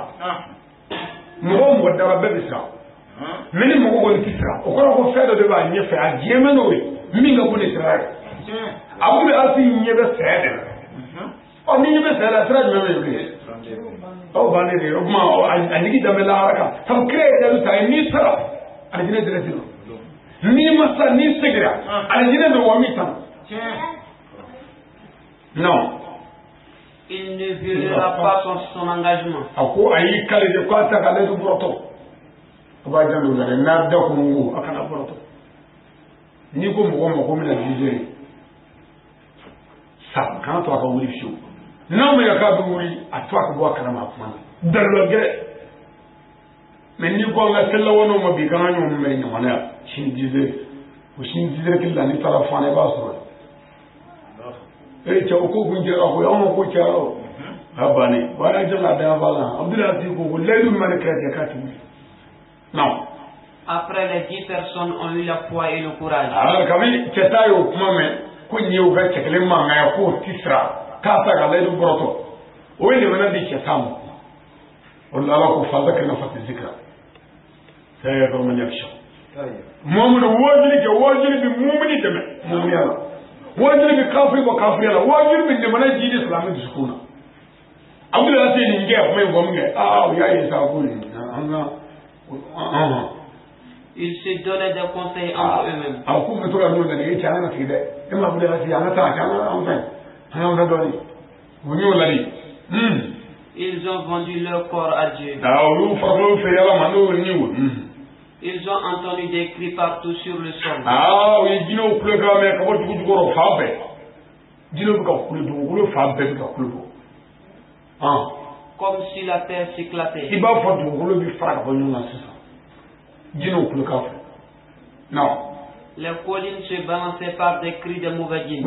Mon dans la belle ça. Mais ni mon tisra. Au qu'on faire de va ni faire à Diemeno. Minga pour Israël. Abu Asi n'y avait fait. On n'y avait fait la traite même. Oh, bandé, aniki damela haraka. Sam crée de ça ni sera. Alijine de réseau. Ni masa ni segra. Alijine de wamita. Non. Il ne violera pas son engagement. Ako ayi kale de quoi ta kale du broto. Ba jalu na na da ko ngu akana broto. Ni ko mo ko mi na dijeri. Sa kan to aka wuri fiu. Na me ka du wuri atwa ko bo kana ma kuma. Dallo gere. Men ni ko nga sella wono mo bi kan nyu me ni wana shin dijeri. Ko shin dijeri killa ni tara fane ba so. Cha ko kunje ko yamo ko charo abane wala jalla da bala Abdullah ko lelu malaka kati non. Après les 10 personnes ont eu la foi et le courage. Kami chetayo kuma me ko nyew ga chekle manga ya ko tisra ka ta ga lelu broto o ile wana di chetamu wala ko fadaka na fati zikra sai ko man yaksha mu'min wajiri bi mu'mini deme mu'min yalla wajiri bi kafiri ko kafiri yalla wajiri bi demana jini islamic sukuna Abdullah sai ni nge ko ngomge ya yi sa ko ni anga ils se donnaient des conseils entre eux-mêmes. Aku me tola no ngani e chana kide e ma Abdullah sai anga ta chana amfa anga doni wonyo lali ils ont vendu leur corps à Dieu. Ils ont entendu des cris partout sur le sol. Comme si la terre s'éclatait. Non. Les collines se balançaient par des cris de mauvais djinns.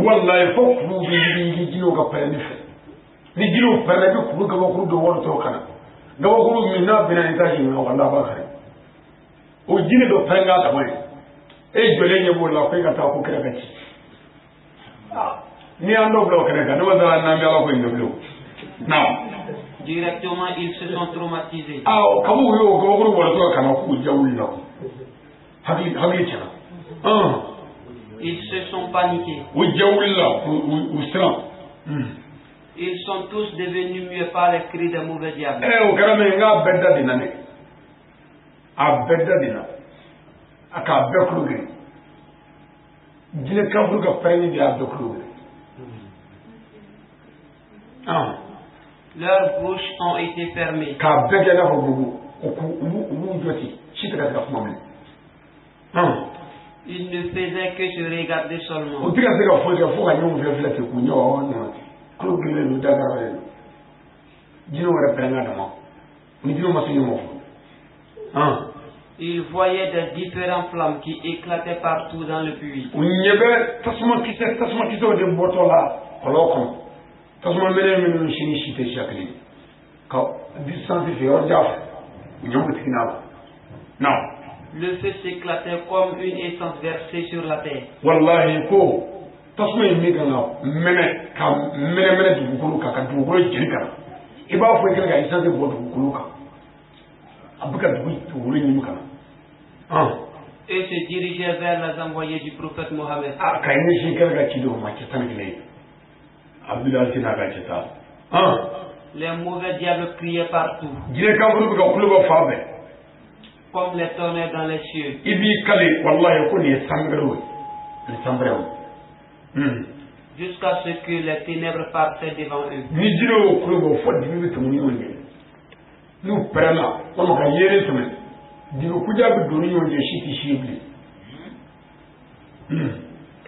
Ni jilo pere bi kuru gaba kuru do won to kana gaba kuru mi na bina ni taji na wala ba kare o jini do penga da mai e jole nye bo la ko ka ta ko kere gachi ni ando blo kere ga no da na mi ala ko ndo blo na directement ils se sont traumatisés kamu yo gaba kuru wala to kana ku jawul na hagi chana ils se sont paniqués o jawul la o sran ils sont tous devenus mieux par les cris des mauvais diables. O karame nga bedda dinane. A bedda dina. Aka bekruge. Dine kafruga payni dia bekruge. Leurs bouches ont été fermées. Ka bedda na hobugu. Oku joti. Chitra ka fumame. Ils ne faisaient que se regarder seulement. O tika sega foja foga nyu veflete kunyo na. Nous Il voyait des différentes flammes qui éclataient partout dans le puits. Tasuma kisa de botola kolokon. Tasuma mene mene shini shite shakli. Ka distance fi orjaf. Nyombutikina. Non. Le feu s'éclatait comme une essence versée sur la terre. Wallahi ko tasuma yimigana mene dugukulu ka dugukulu jirika. Iba fo ikela ka essence bo dugukulu ka. Abuka dugukulu nyimuka. Et se dirigeait vers les envoyés du prophète Mohammed. Les mauvais diables criaient partout. Comme les tonnerres dans les cieux. Jusqu'à ce que les ténèbres partaient devant eux.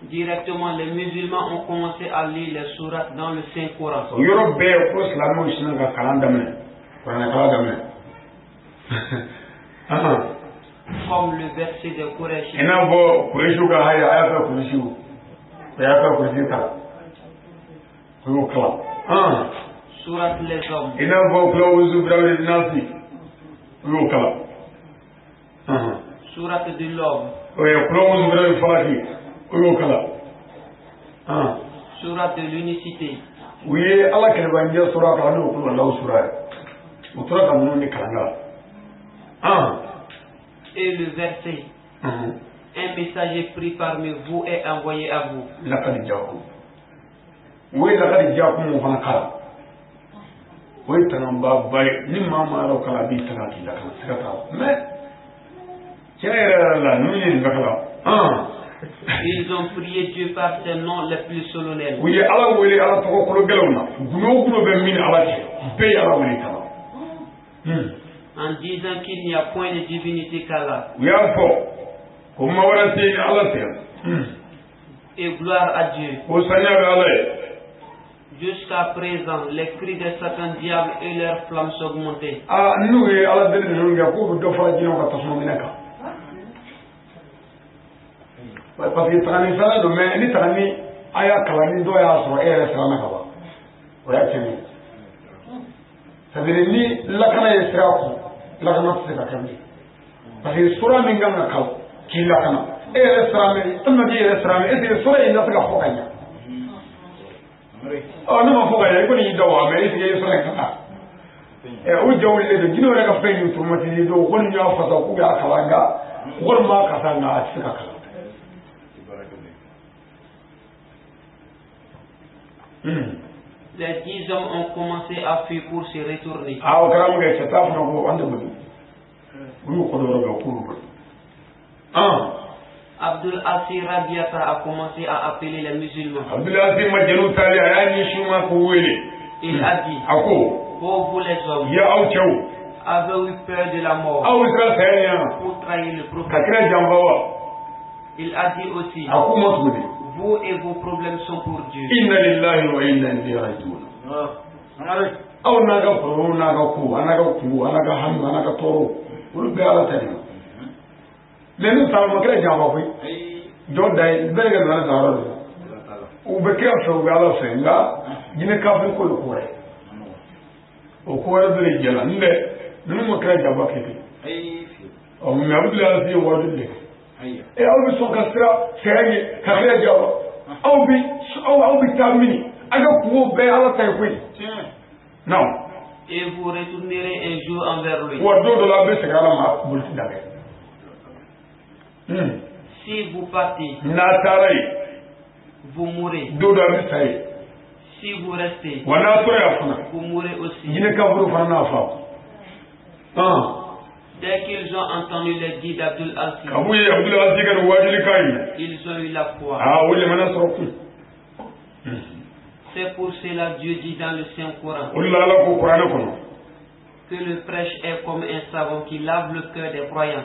Directement, les musulmans ont commencé à lire les sourates dans le Saint-Coran. Comme le verset de Quraysh. Sourate les hommes. Sourate de l'homme. Sourate de l'unicité. Et le verset. Un messager pris parmi vous est envoyé à vous. Ils ont prié Dieu par ses noms les plus solennels. En disant qu'il n'y a point de divinité qu'Allah. Et gloire à Dieu. Jusqu'à présent, les cris de Satan diable et leurs flammes s'augmentaient. Parce que trani sala do mais ni trani aya kalani do ya so ere sala na kaba o ya temi sabiri ni lakana yesra ko lakana se ka kambi parce que sura min ganga kal ki lakana ere sala me tamma di ere sala me ese sura ina saka fokanya oh no ma fokanya ko ni dawa me ese sura ka o jawle do jino reka fe ni tumati do ko ni ya fasa ku ya kalanga ko ma kasanga sika kala. Les 10 hommes ont commencé à fuir pour se retourner. Abdul Asir Rabiata a commencé à appeler les musulmans. Il a dit, oh vous les hommes, avez eu peur de la mort pour trahir le prophète. Il a dit aussi, vous et vos problèmes sont pour Dieu. Inna lillahi wa inna ilayhi raji'un. Aw naga furu naga ku anaga ham anaga toro ulu be ala tadi. Lenu taw makre jamba fi. Do dai berga na zaro. U be kya so be ala senga jine ka fe ko ko re. O ko re be jela nde nu makre jamba ke. O me abdullah fi wadu de. Et on veut son castra, c'est carrière diable. On veut terminer. Alors pour bien à la tête. Non. Et vous retournerez un jour envers lui. Si vous partez, vous mourrez. Si vous restez, vous mourrez aussi. Dès qu'ils ont entendu les dits d'Abdul Aziz, ils ont eu la foi. C'est pour cela Dieu dit dans le Saint-Coran que le prêche est comme un savon qui lave le cœur des croyants.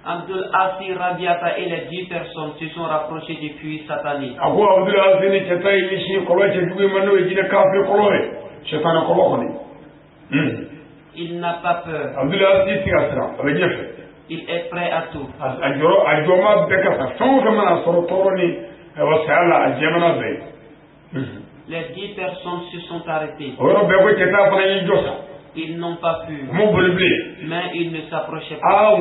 Abdul Aziz, Rabiata et les 10 personnes se sont rapprochés du puits satanique. Il n'a pas peur. Il est prêt à tout. Les 10 personnes se sont arrêtées. Ils n'ont pas pu. Mais ils ne s'approchaient pas.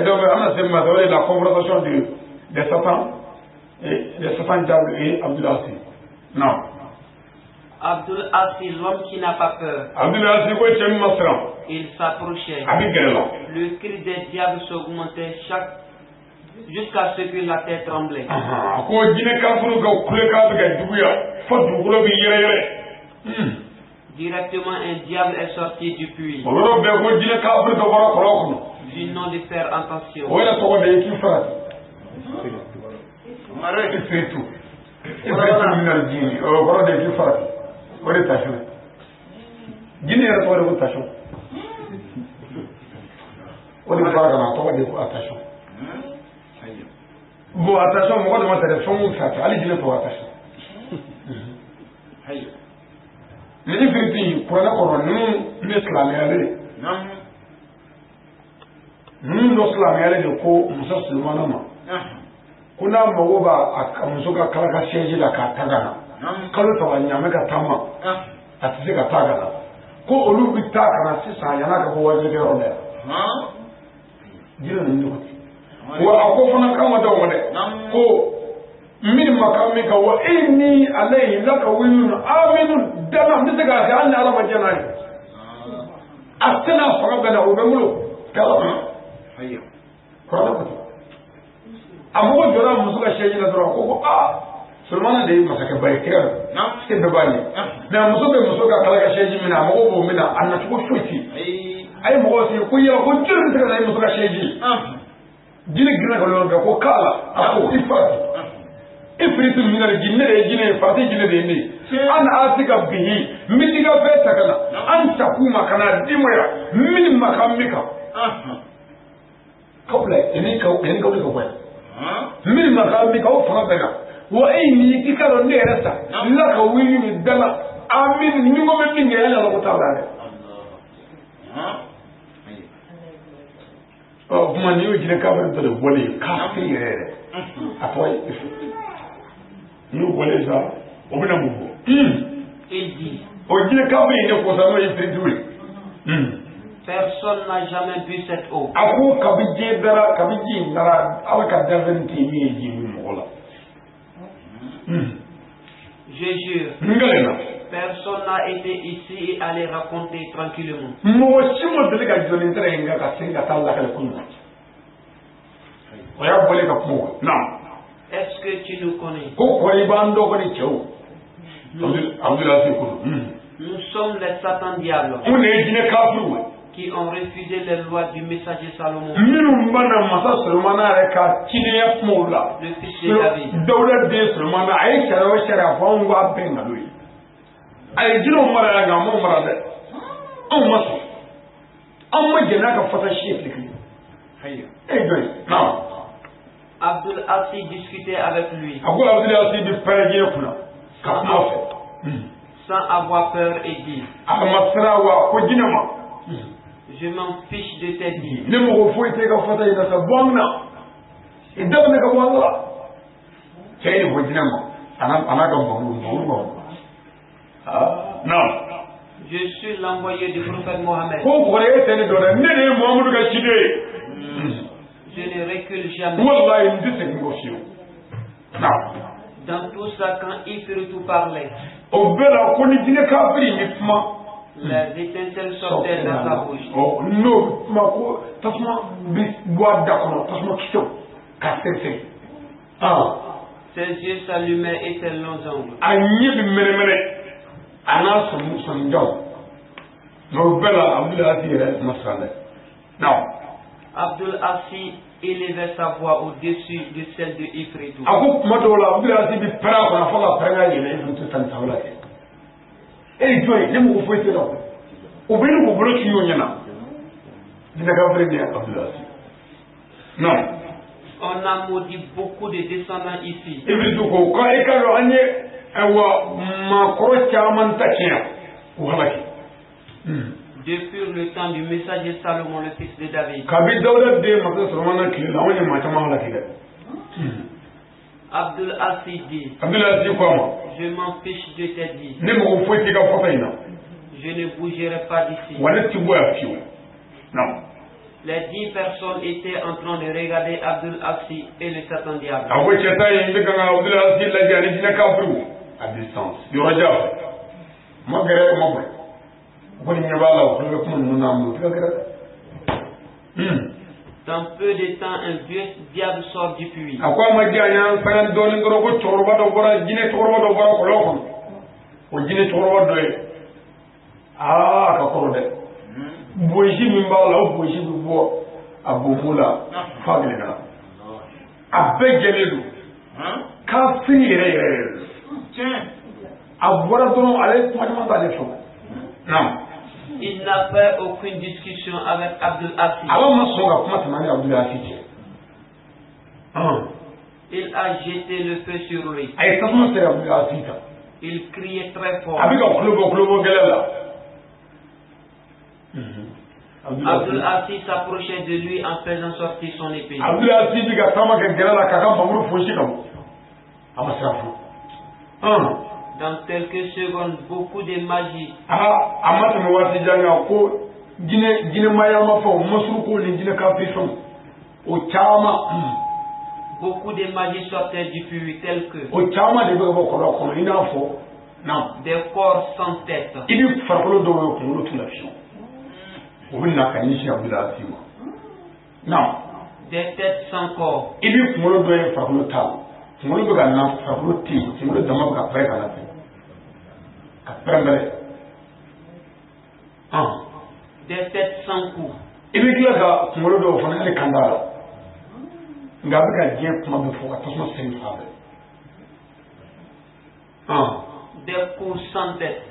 Donc, la confrontation de Satan et Satan diable et Abdul Aziz. Non. Abdul Aziz, l'homme qui n'a pas peur. Il s'approchait. Le cri des diables s'augmentait jusqu'à ce que la terre tremblait. Directement, un diable est sorti du puits. Du nom de faire attention. Bon, attention, moi, je m'intéresse allez, dis-le pour attention. Mais les vérités, pour la nous, de ko Musa Sulmanama. Kuna magoba akamusoka kalaka sheji la katagana. Kalu tawanya meka tama. Atisika tagana. Ko olu bitaka na sisa yana ka bowa jege ronde. Jira nduko. Wa akofuna kama dawone. Ko min makamika wa inni alayhi laka winun aminun dama misaka ga Allah ala majanai. Asna fagana ubemulu. Kala abugo jora musuka sheji na dora ko sulmana de masaka bai kira ke da bani na musuka kala ka sheji mina abugo bo mina annatu ko futi ai mo sai ku ya ko jirin daga dai musuka sheji jini gina ko lo ko kala ako ifritu mina jinne fati jinne de ne an atika bihi midiga feta kana an takuma kana dimaya min makamika قبل إنك قبل كوي من مقامك أو فربنا وإني كيكارو نيرسا لك وين الدم آمين نيوم من جهة الله تعالى كما نيجي نكابر تلو ولي كافي أتوي نيو ولي زا وبنا مبو وجي كافي نكوسانو يفيدوي Personne n'a jamais bu cette eau. Je jure. Personne n'a été ici et allé raconter tranquillement. Est-ce que tu nous connais? Nous sommes les Satan diables qui ont refusé les lois du messager Salomon, le fils de David. Abdul Aziz discutait avec lui sans avoir peur et dit: je m'en fiche de tes dits. Je suis l'envoyé du prophète Mohammed. Je ne recule jamais. Dans tout ça, quand Ifritu parlait, les étincelles sortaient dans sa bouche. Ses yeux s'allumaient et ses longs ongles. Abdul Aziz élevait sa voix au-dessus de celle de Ifritou. Ako madola Abdul Aziz bi para ko na fala para ni ne mutu tan tawla ke. Joy ne mo foite la. O benu ko bolo ci nyona. Dina ka frère Abdul Aziz. Non. On a maudit beaucoup de descendants ici. Ifritou ko ko e ka ro anye wa ma ko chaman takiya. Ko halaki. Depuis le temps du messager Salomon, le fils de David. Abdul Aziz dit, je m'en fiche de tes dits. Je ne bougerai pas d'ici. Les 10 personnes étaient en train de regarder Abdul Aziz et le Satan diable. À distance. Dans peu de temps, un vieux diable sort du puits. Il n'a fait aucune discussion avec Abdul Aziz. Il a jeté le feu sur lui. Il criait très fort. Abdul Aziz s'approchait de lui en faisant sortir son épée. Dans quelques secondes, beaucoup de magie. Beaucoup de magie sortaient du puits tel que des corps sans tête. Des têtes sans corps. Des têtes sans cou. Des coups sans tête.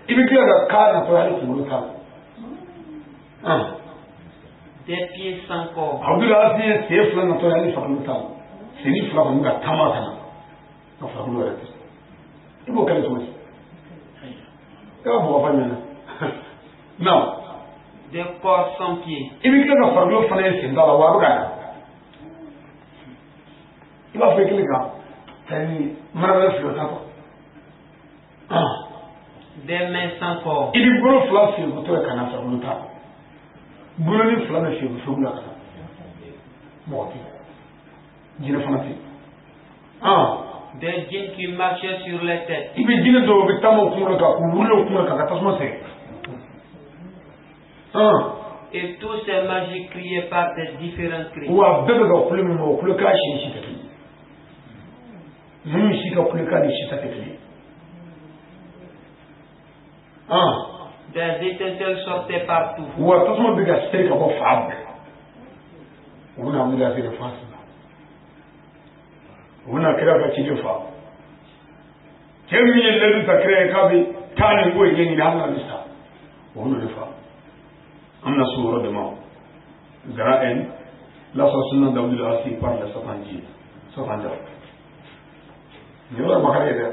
Des pieds sans corps. Non. Des corps sans pieds. Des mains sans corps. Des djinns qui marchaient sur les têtes. Et tous ces magies criaient par des différents cris. Des étincelles sortaient partout. Amna soura de mort. Graen, l'assassinat d'Abdul Aziz par le Satan. Nous avons parlé de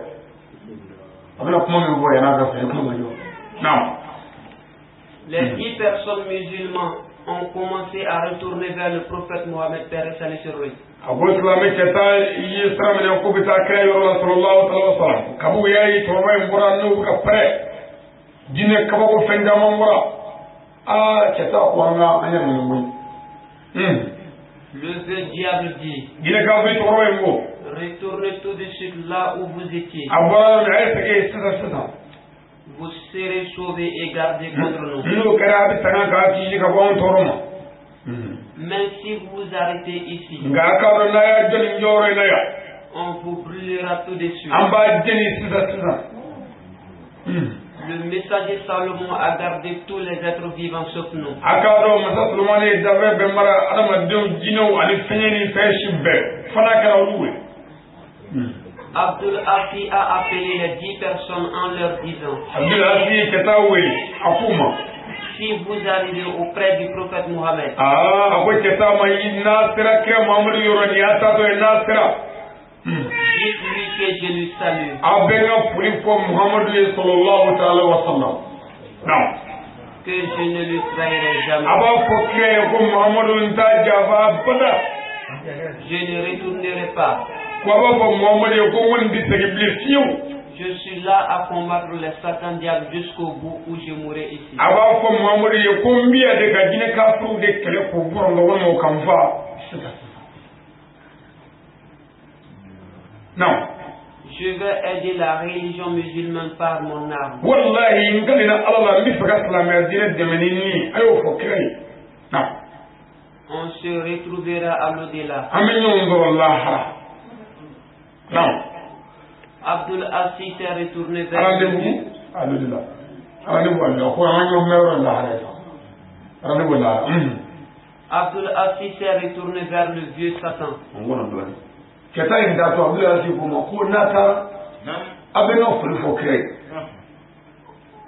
les 10 personnes musulmanes ont commencé à retourner vers le prophète Mohammed, Père et salut sur lui. Le vieux diable dit, retournez tout de suite là où vous étiez. Vous serez sauvés et gardés contre nous. Même si vous vous arrêtez ici, on vous brûlera tout de suite. Le messager Salomon a gardé tous les êtres vivants sauf nous. Akado Masa Solomon est d'avec Bemara Adamadou Dino Ali Fenni Feshibbe Fanaka Loué. Abdul Afi a appelé les 10 personnes en leur disant: Abdul Afi Ketaoui Akuma. Si vous arrivez auprès du prophète Mohammed, Apo Ketama Nasra Kira Mohammed Yoraniata de Nasra. Dites-lui que je lui salue. Abenga Puripo Muhammad sallallahu ta'ala wa sallam. Non. Que je ne lui trahirai jamais. Aba Fokre ko Muhammad unta java pada. Je ne retournerai pas. Ko aba ko Muhammad ko wondi segi blessiu. Je suis là à combattre les Satan diables jusqu'au bout où je mourrai ici. Aba ko Muhammad ko mbiya de gadine kafu de kele ko bondo wono kamfa. Non. Je vais aider la religion musulmane par mon arme. Wallahi ngalina Allah mi faga islamia dine demenini ayo fokrai. Non. On se retrouvera à l'au-delà. Aminyo Allah. Non. Abdul Aziz s'est retourné vers Rendez-vous à l'au-delà. Rendez-vous à l'au-delà. Ko anyo mero Allah reta. Rendez-vous là. Abdul Aziz s'est retourné vers le vieux Satan. Keta inda to Abdul Aziz ko ko nata abeno fulu fokrai.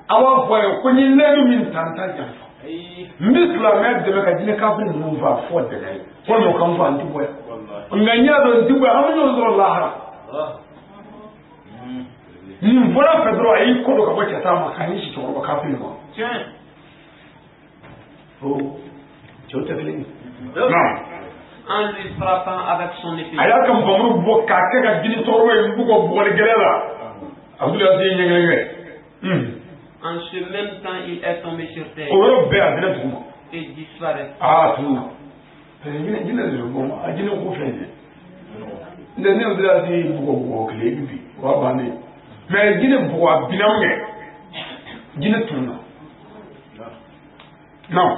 Awa fo ko ni lelu min tanta jafa. Misla de ka dine ka bin mu va fo de lai. Ko no kan fa anti boya. Nganya do anti boya amanyo do Allah. Voilà Pedro ayi ko do ka boya ta ma kan shi to ba ka fin mo. Oh. Jota kile. Non. En lui frappant avec son épée. Ayaka mbamru bo ka ka dine torwe mbugo bo le gelela. Abdul Aziz nyengenge. En ce même temps, il est tombé sur terre et disparaît. Ah, tout. Mais non.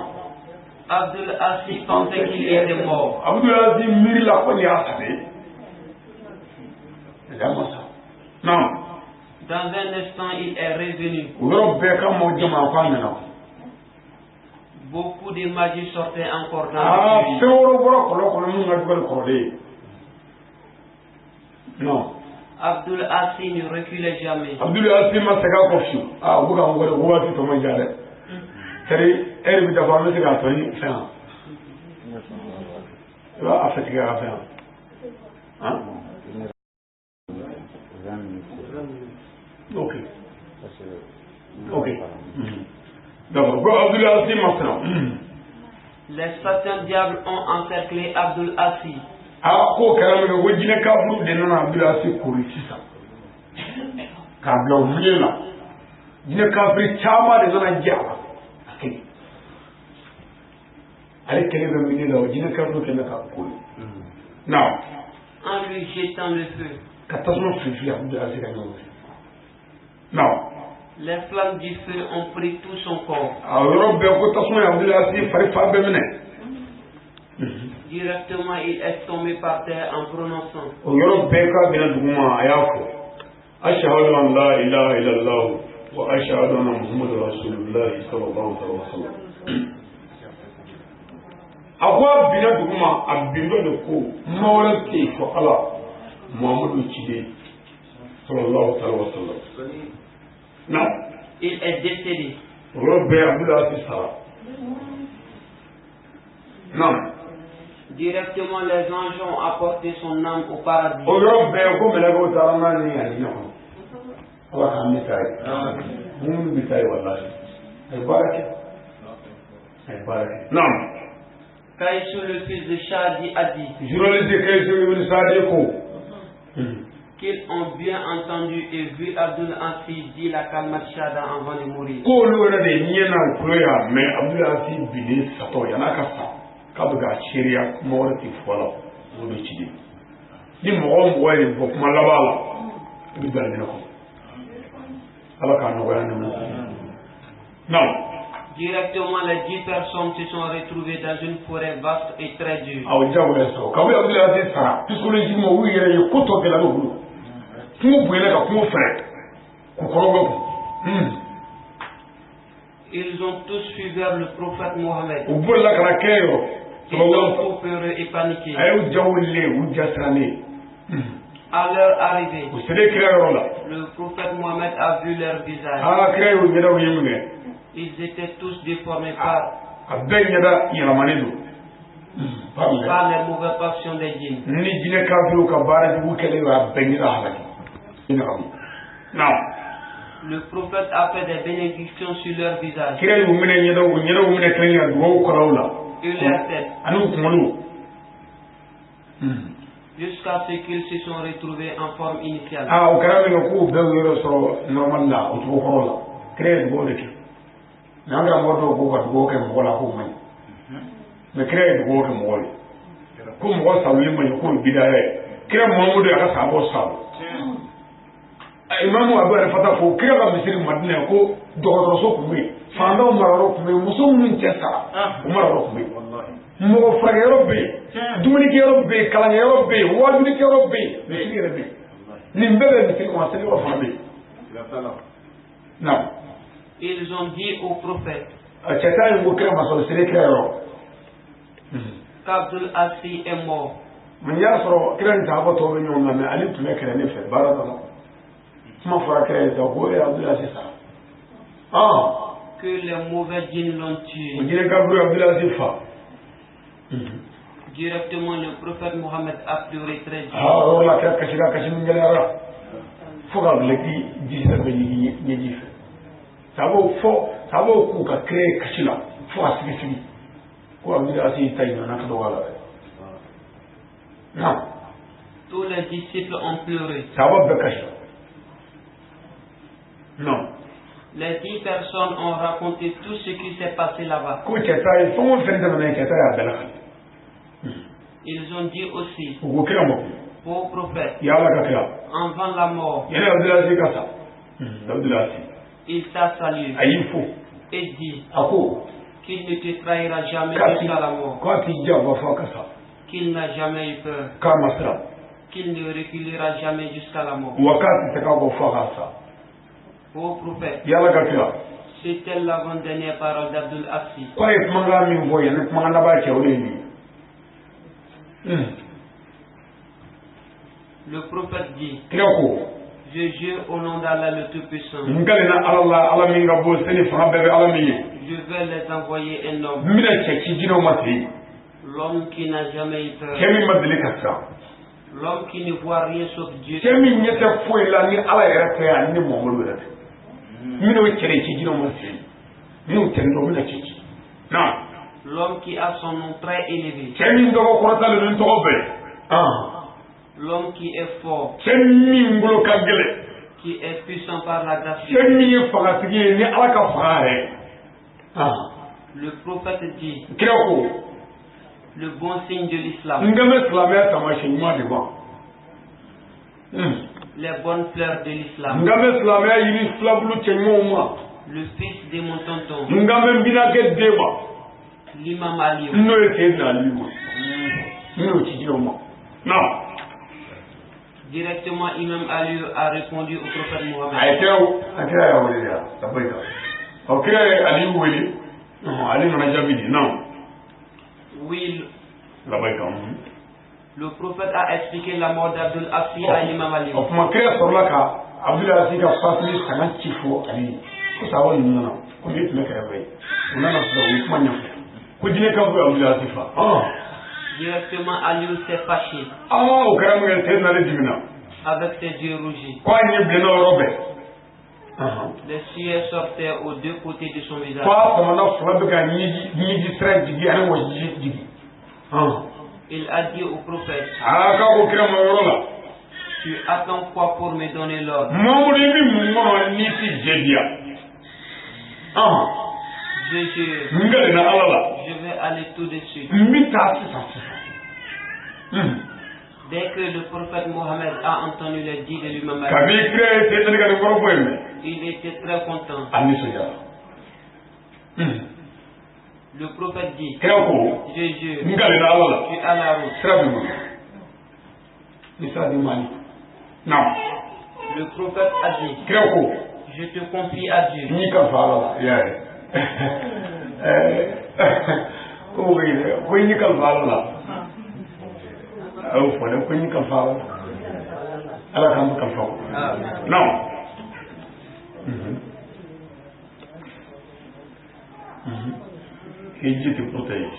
Abdul Aziz pensait qu'il était mort. Abdul Aziz miri la konya sabe. Non. Dans un instant, il est revenu. Beaucoup de magie sortaient encore dans le pays. Non. Abdul Aziz ne reculait jamais. Abdul Aziz m'a fait confiance. Ah, vous avez vu comment il a fait. C'est elle qui a fait un faire. Tu vas affecter à faire. Hein? Ok. Ok. D'accord. Abdul Aziz maintenant. Les Satan diables ont encerclé Abdul Aziz. Ah, ko karam go jine kabru de non Abdul Aziz ko risisa. Kabla umlela. Jine kabri chama de zona jawa. Okay. Ale kele be minela jine kabru ke na ka ko. Now, en lui jetant le feu. Katasmo fifi Abdul Aziz ka no. Non. Les flammes du feu ont pris tout son corps. Directement, il est tombé par terre en prononçant: Ashhadu an la ilaha illallah wa ashhadu anna Muhammadur Rasulullah sallallahu alaihi wasallam. Agwa bina duguma abindo de ko mawla ke ko ala Muhammadu Chide sallallahu alaihi wasallam. Non. Il est décédé. Non. Directement, les anges ont apporté son âme au paradis. Non. Kaïsou, le fils de Shadi, a dit qu'ils ont bien entendu et vu Abdul Aziz dit la Kalmat Shada avant de mourir. Non. Directement, les 10 personnes se sont retrouvées dans une forêt vaste et très dure. Ils ont tous fui vers le prophète Mohammed. Ils ont tout peureux et paniqués. À leur arrivée, le prophète Mohammed a vu leur visage. Ils étaient tous déformés par les mauvaises passions des djinns. Le prophète a fait des bénédictions sur leur visage et leur tête, jusqu'à ce qu'ils se sont retrouvés en forme initiale. Imamu Abu Hanifa ko kira ka misiri Madina ko dɔgɔtɔrɔso kun bɛ yen fandaw marayɔrɔ kun bɛ yen muso minnu cɛ sara o marayɔrɔ kun bɛ yen mɔgɔ furakɛyɔrɔ bɛ yen dumunikɛyɔrɔ bɛ yen kalankɛyɔrɔ bɛ yen wajulikɛyɔrɔ bɛ yen misiri yɛrɛ bɛ yen nin bɛɛ bɛ misiri kɔnɔ selikɔrɔ fana bɛ yen. Ils ont dit au prophète cɛta ye ko kira masɔrɔ seli kira yɔrɔ qu'Abdul Assi est mort. Mais y'a sɔrɔ kira ni sahaaba tɔw bɛ ɲɔgɔn na mais ale tun bɛ kɛlɛ ne fɛ baara dɔ la. Que les mauvais djinns l'ont tué. Directement, le prophète Mohammed a pleuré très dur. Tous les disciples ont pleuré. Non. Les 10 personnes ont raconté tout ce qui s'est passé là-bas. Ils ont dit aussi au prophète, avant la mort, il t'a salué et dit qu'il ne te trahira jamais jusqu'à la mort, qu'il n'a jamais eu peur, qu'il ne reculera jamais jusqu'à la mort. Ô prophète, c'était l'avant-dernière parole d'Abdul Assi. Le prophète dit, je jure au nom d'Allah le Tout-Puissant, je vais les envoyer un homme, l'homme qui n'a jamais eu peur, l'homme qui ne voit rien sauf Dieu, l'homme qui a son nom très élevé, l'homme qui est fort, qui est puissant par la grâce de Dieu. Le prophète dit, le bon signe de l'islam, les bonnes fleurs de l'islam, le fils de mon tonton, l'imam Ali. Directement, Imam Ali a répondu au prophète Mohammed. Oui. Le prophète a expliqué la mort d'Abdul Assi à Imam Ali. Directement, Ali s'est fâché avec ses yeux rougis. Les sueurs sortaient aux deux côtés de son visage. Il a dit au prophète, tu attends quoi pour me donner l'ordre? Je vais aller tout de suite. Dès que le prophète Mohammed a entendu les dits de l'imam Ali, il était très content. Le prophète dit, je jure, tu es à la route. Le prophète a dit, je te confie à Dieu. ko ni kalfala au fa ko ni kalfala ala kan kalfala non que Dieu te protège.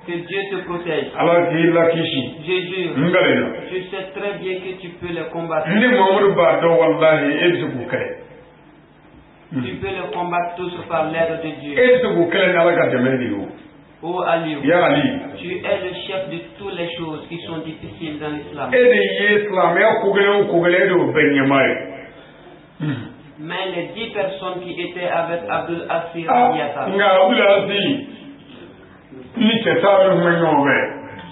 Que Dieu te protège. Alors qu'il l'a kishi. Jésus, je sais très bien que tu peux les combattre. Tu peux les combattre tous par l'aide de Dieu. Oh Ali, tu es le chef de toutes les choses qui sont difficiles dans l'islam. Mais les 10 personnes qui étaient avec Abdul Aziz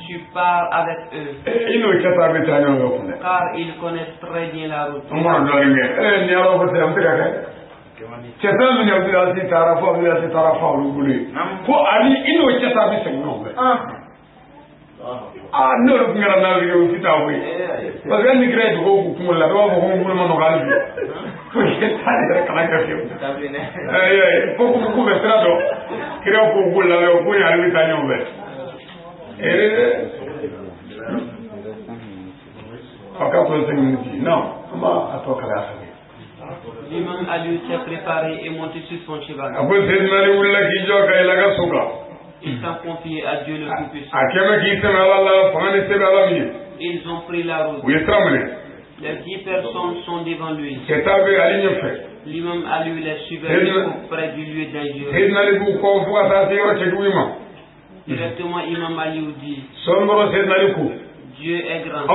tu pars avec eux car ils connaissent très bien la route. No, ngara na video fitawe. Ba ga ni grade go ku la do ba ko mo no gali. Ko ke tare kana ka fiu. Ko ku be strado. Kira ko ku la ko ya ri ta nyombe. Aka ko sen non, ma atoka la sabe. L'imam Ali s'est préparé et monté sur son cheval. Après c'est na ri ulla ki jo ka ila ga suka. Ils sont confiés à Dieu le Tout-Puissant. Ils ont pris la route. Les 10 personnes sont devant lui. L'imam Ali les suivait auprès du lieu dangereux. Directement, Imam Ali dit Dieu est grand.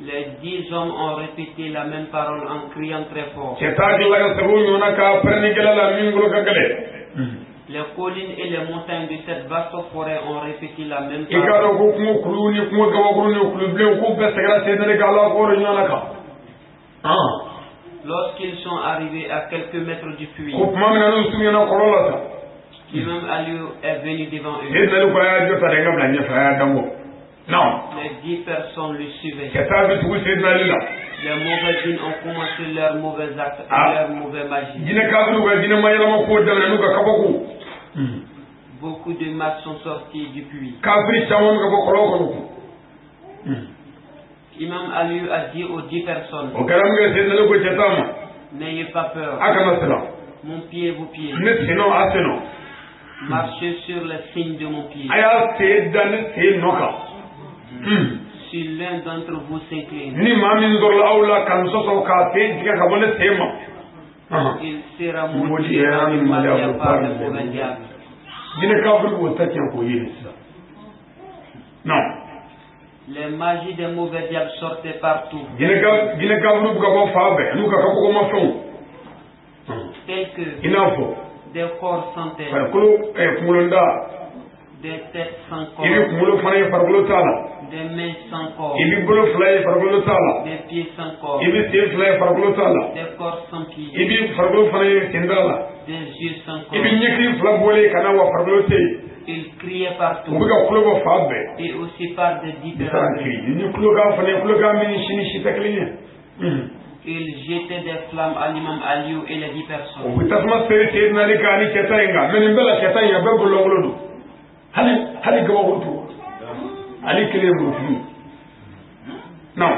Les 10 hommes ont répété la même parole en criant très fort. Les collines et les montagnes de cette vaste forêt ont répété la même parole. Lorsqu'ils sont arrivés à quelques mètres du puits, l'imam Ali est venu devant eux. Les 10 personnes le suivaient. Les mauvais djinns ont commencé leurs mauvais actes et leurs mauvais magies. Beaucoup de mages sont sortis du puits. Imam Ali a dit aux 10 personnes n'ayez pas peur. Mon pied, vos pieds. Marchez sur les signes de mon pied. Si l'un d'entre vous s'incline, il sera maudit par le mauvais diable. Non. Les magies des mauvais diables sortaient partout. Tels que des corps sans tête, des têtes sans corps, des mains sans corps, des pieds sans corps, des corps sans pieds, des yeux sans corps. Ils criaient partout et aussi par des 10 personnes. Ils jetaient des flammes à l'imam Ali et les 10 personnes. Non.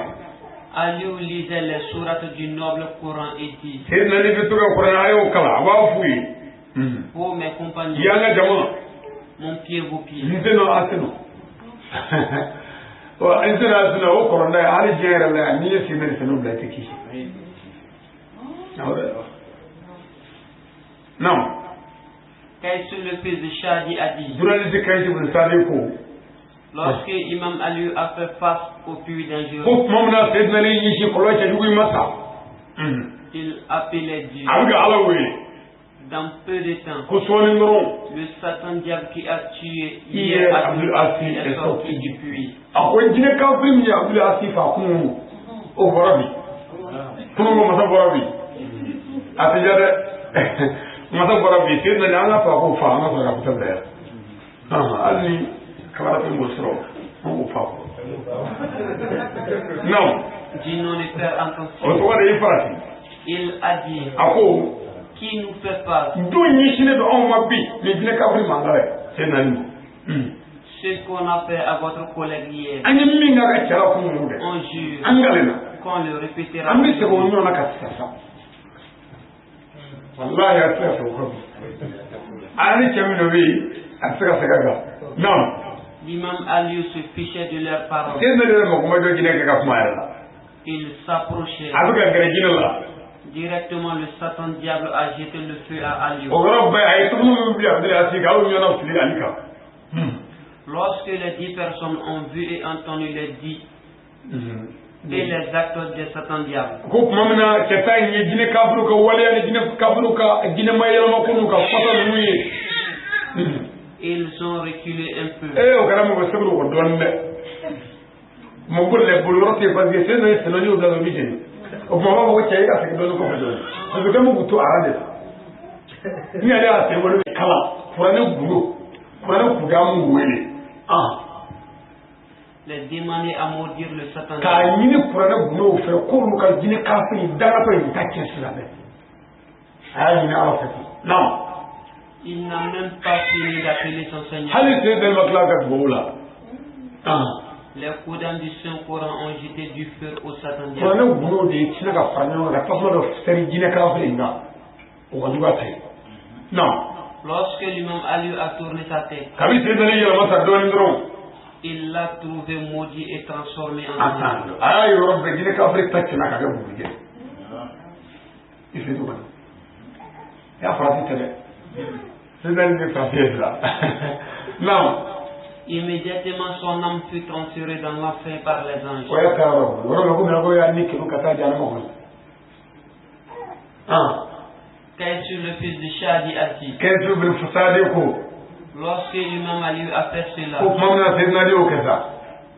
Ali lisait les sourates du noble Coran et dit oh mes compagnons, mon pied vos pieds. Non. Qu'est-ce le fils de Shadi a dit lorsque Imam Ali a fait face au puits dangereux? Il appelait Dieu. Dans peu de temps, le Satan diable qui a tué hier Abdul Aziz est sorti du puits. Non. Dis non, le Père entend. Il a dit qui nous fait face. Ce qu'on a fait à votre collègue hier, on jure qu'on le répétera. L'imam Ali se fichait de leurs paroles. Il s'approchait. Directement, le Satan diable a jeté le feu à Ali. Lorsque les 10 personnes ont vu et entendu les 10 et les actes de Satan diable, ils ont reculé un peu. Les demander à maudire le Satan. Il n'a même pas fini d'appeler son Seigneur. Les coudins du Saint-Coran ont jeté du feu au Satan diable. Lorsque l'imam Ali a tourné sa tête, il l'a trouvé maudit et transformé en ange. Immédiatement son âme fut transférée dans l'enfer par les anges. Qu'est-ce le fils de Shadi a dit? Lorsque l'imam Ali a fait cela,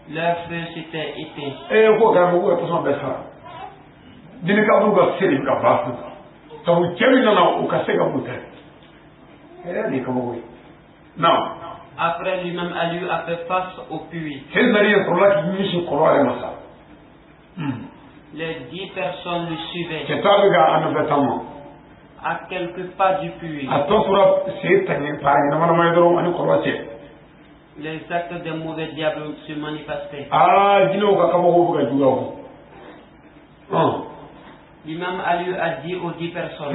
leur feu s'était éteint. Après, l'imam Ali a fait face au puits. Les 10 personnes le suivaient. À quelques pas du puits, les actes des mauvais diables se manifestaient. L'imam Ali a dit aux 10 personnes,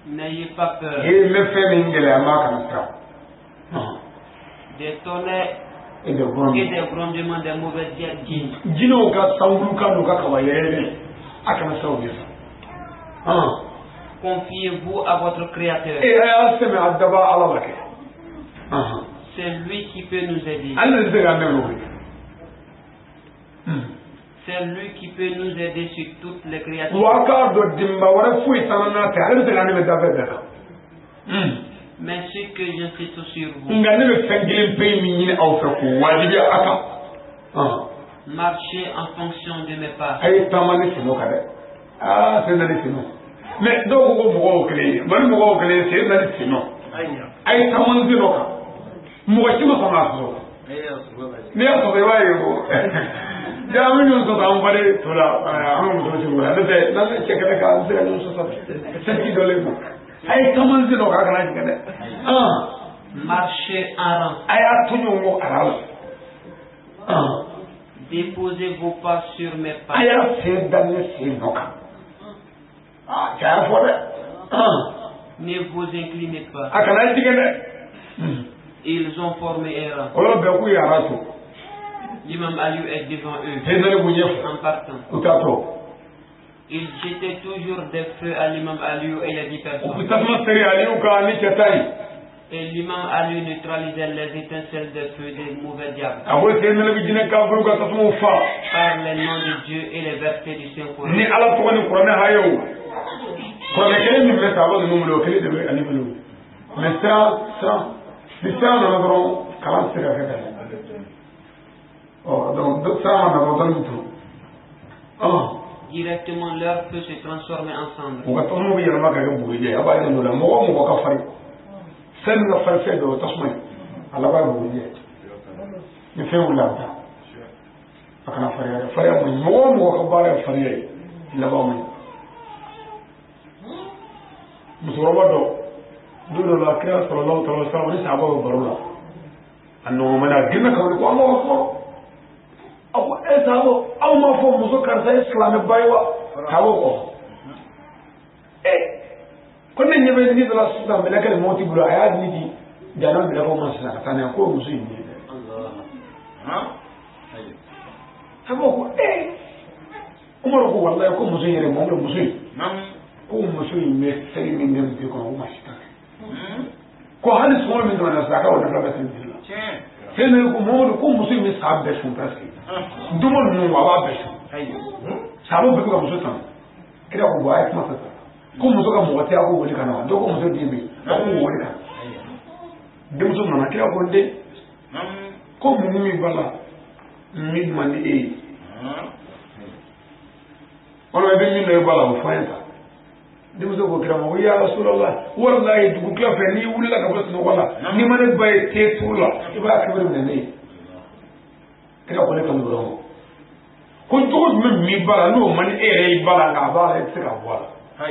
n'ayez pas peur. Des tonnerres et des grondements des mauvais djinns. Confiez-vous à votre Créateur. C'est lui qui peut nous aider. C'est lui qui peut nous aider sur toutes les créatures. Mais ce que j'insiste sur vous, marchez en fonction de mes pas. Mais marchez en rang. Déposez vos pas sur mes pas. Ne vous inclinez pas. Ils ont formé un rang. L'imam Ali est devant eux en partant. Il jetait toujours des feux à l'imam Ali et les 10 personnes. Et l'imam Ali neutralisait les étincelles des feux des mauvais diables par les noms de Dieu et les versets du Saint-Coran. Directement leur feu se transformait ensemble. musokɔrɔba dɔ don dɔ la kira sallallahu alaihi wasallam ni sahaba bɛ baro la a nɔgɔma na grinna ka wuli ko Allahu akbar a ko sahaba aw ma fɔ muso karisa ye silamɛba ye wa sahaba ko ko ne ɲɛ bɛ ni dala sisan mɛlɛkɛ de mɔti bolo a y'a di di jana mɛlɛkɛw ma sisan ka taa n'a ye ko muso in ye sahaba ko Umaru ko wallahi ko muso in yɛrɛ mɔgɔ muso in ko muso in bɛ sɛgɛ min bɛ muso kɔnɔ ko ma si ta ko hali sɔngɔ min dɔrɔn na sisan a ka wala bɛ sɛgɛ la sai ne ko Muhammadu ko muso in bɛ sa bɛɛ sun presque duma ninnu a b'a bɛɛ sun sabo bɛ ka muso tan kira ko a ye kuma fɛ ko muso ka mɔgɔ tɛ a ko wele ka na dɔw ko muso den bɛ a ko wele ka denmuso nana kira ko n den ko mun min b'a la min man di e ye wala bɛ min dɔ i b'a la o fɔ an ye ta denmuso ko kira ma ko ya Rasulullah wallahi dugu tila fɛ n'i wulila ka bɔ sunɔgɔ la ni ma ne ba ye te turu la i b'a kibiri minɛ ne ye kira ko ne kan dɔrɔn ko cogo jumɛn min b'a la n'o man e yɛrɛ y'i ba la nka a b'a la i tɛ se ka bɔ a la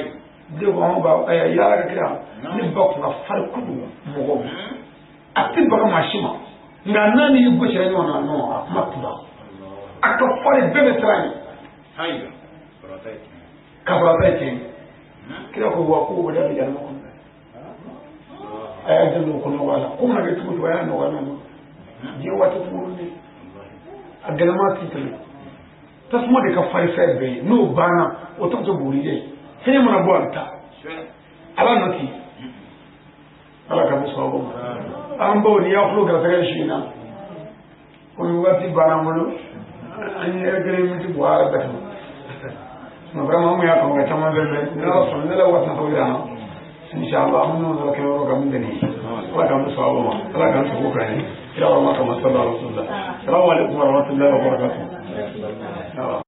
de ko anw ba yala ka kira ne ba kun ka farin kojugu mɔgɔ a tɛ baga maa si ma nka n'a ni gosira ɲɔgɔn na non a kuma tɛ ban a ka farin bɛɛ bɛ siran ye ka fara ta ye tiɲɛ kira ko wa ko wala bi janna ko ay ajalo ko no wala ko ma ke tu wala no wala no je wata ko ni agalama ti tele tasmo de ka fay fay be no bana o to to buri je sene mona bo anta ala no ti ala ka muso ko am bo ni ya flo ga fere shi na ko wati bana mo an ye gele mi ti bo ala da no vraiment mo ya ko ga tama be no so ne la wata to ya inshallah mun no ke ro ga mun deni ala ka muso ko ala ka so ko kan ya wa ma ka masalla rasulullah assalamu alaikum wa rahmatullahi wa barakatuh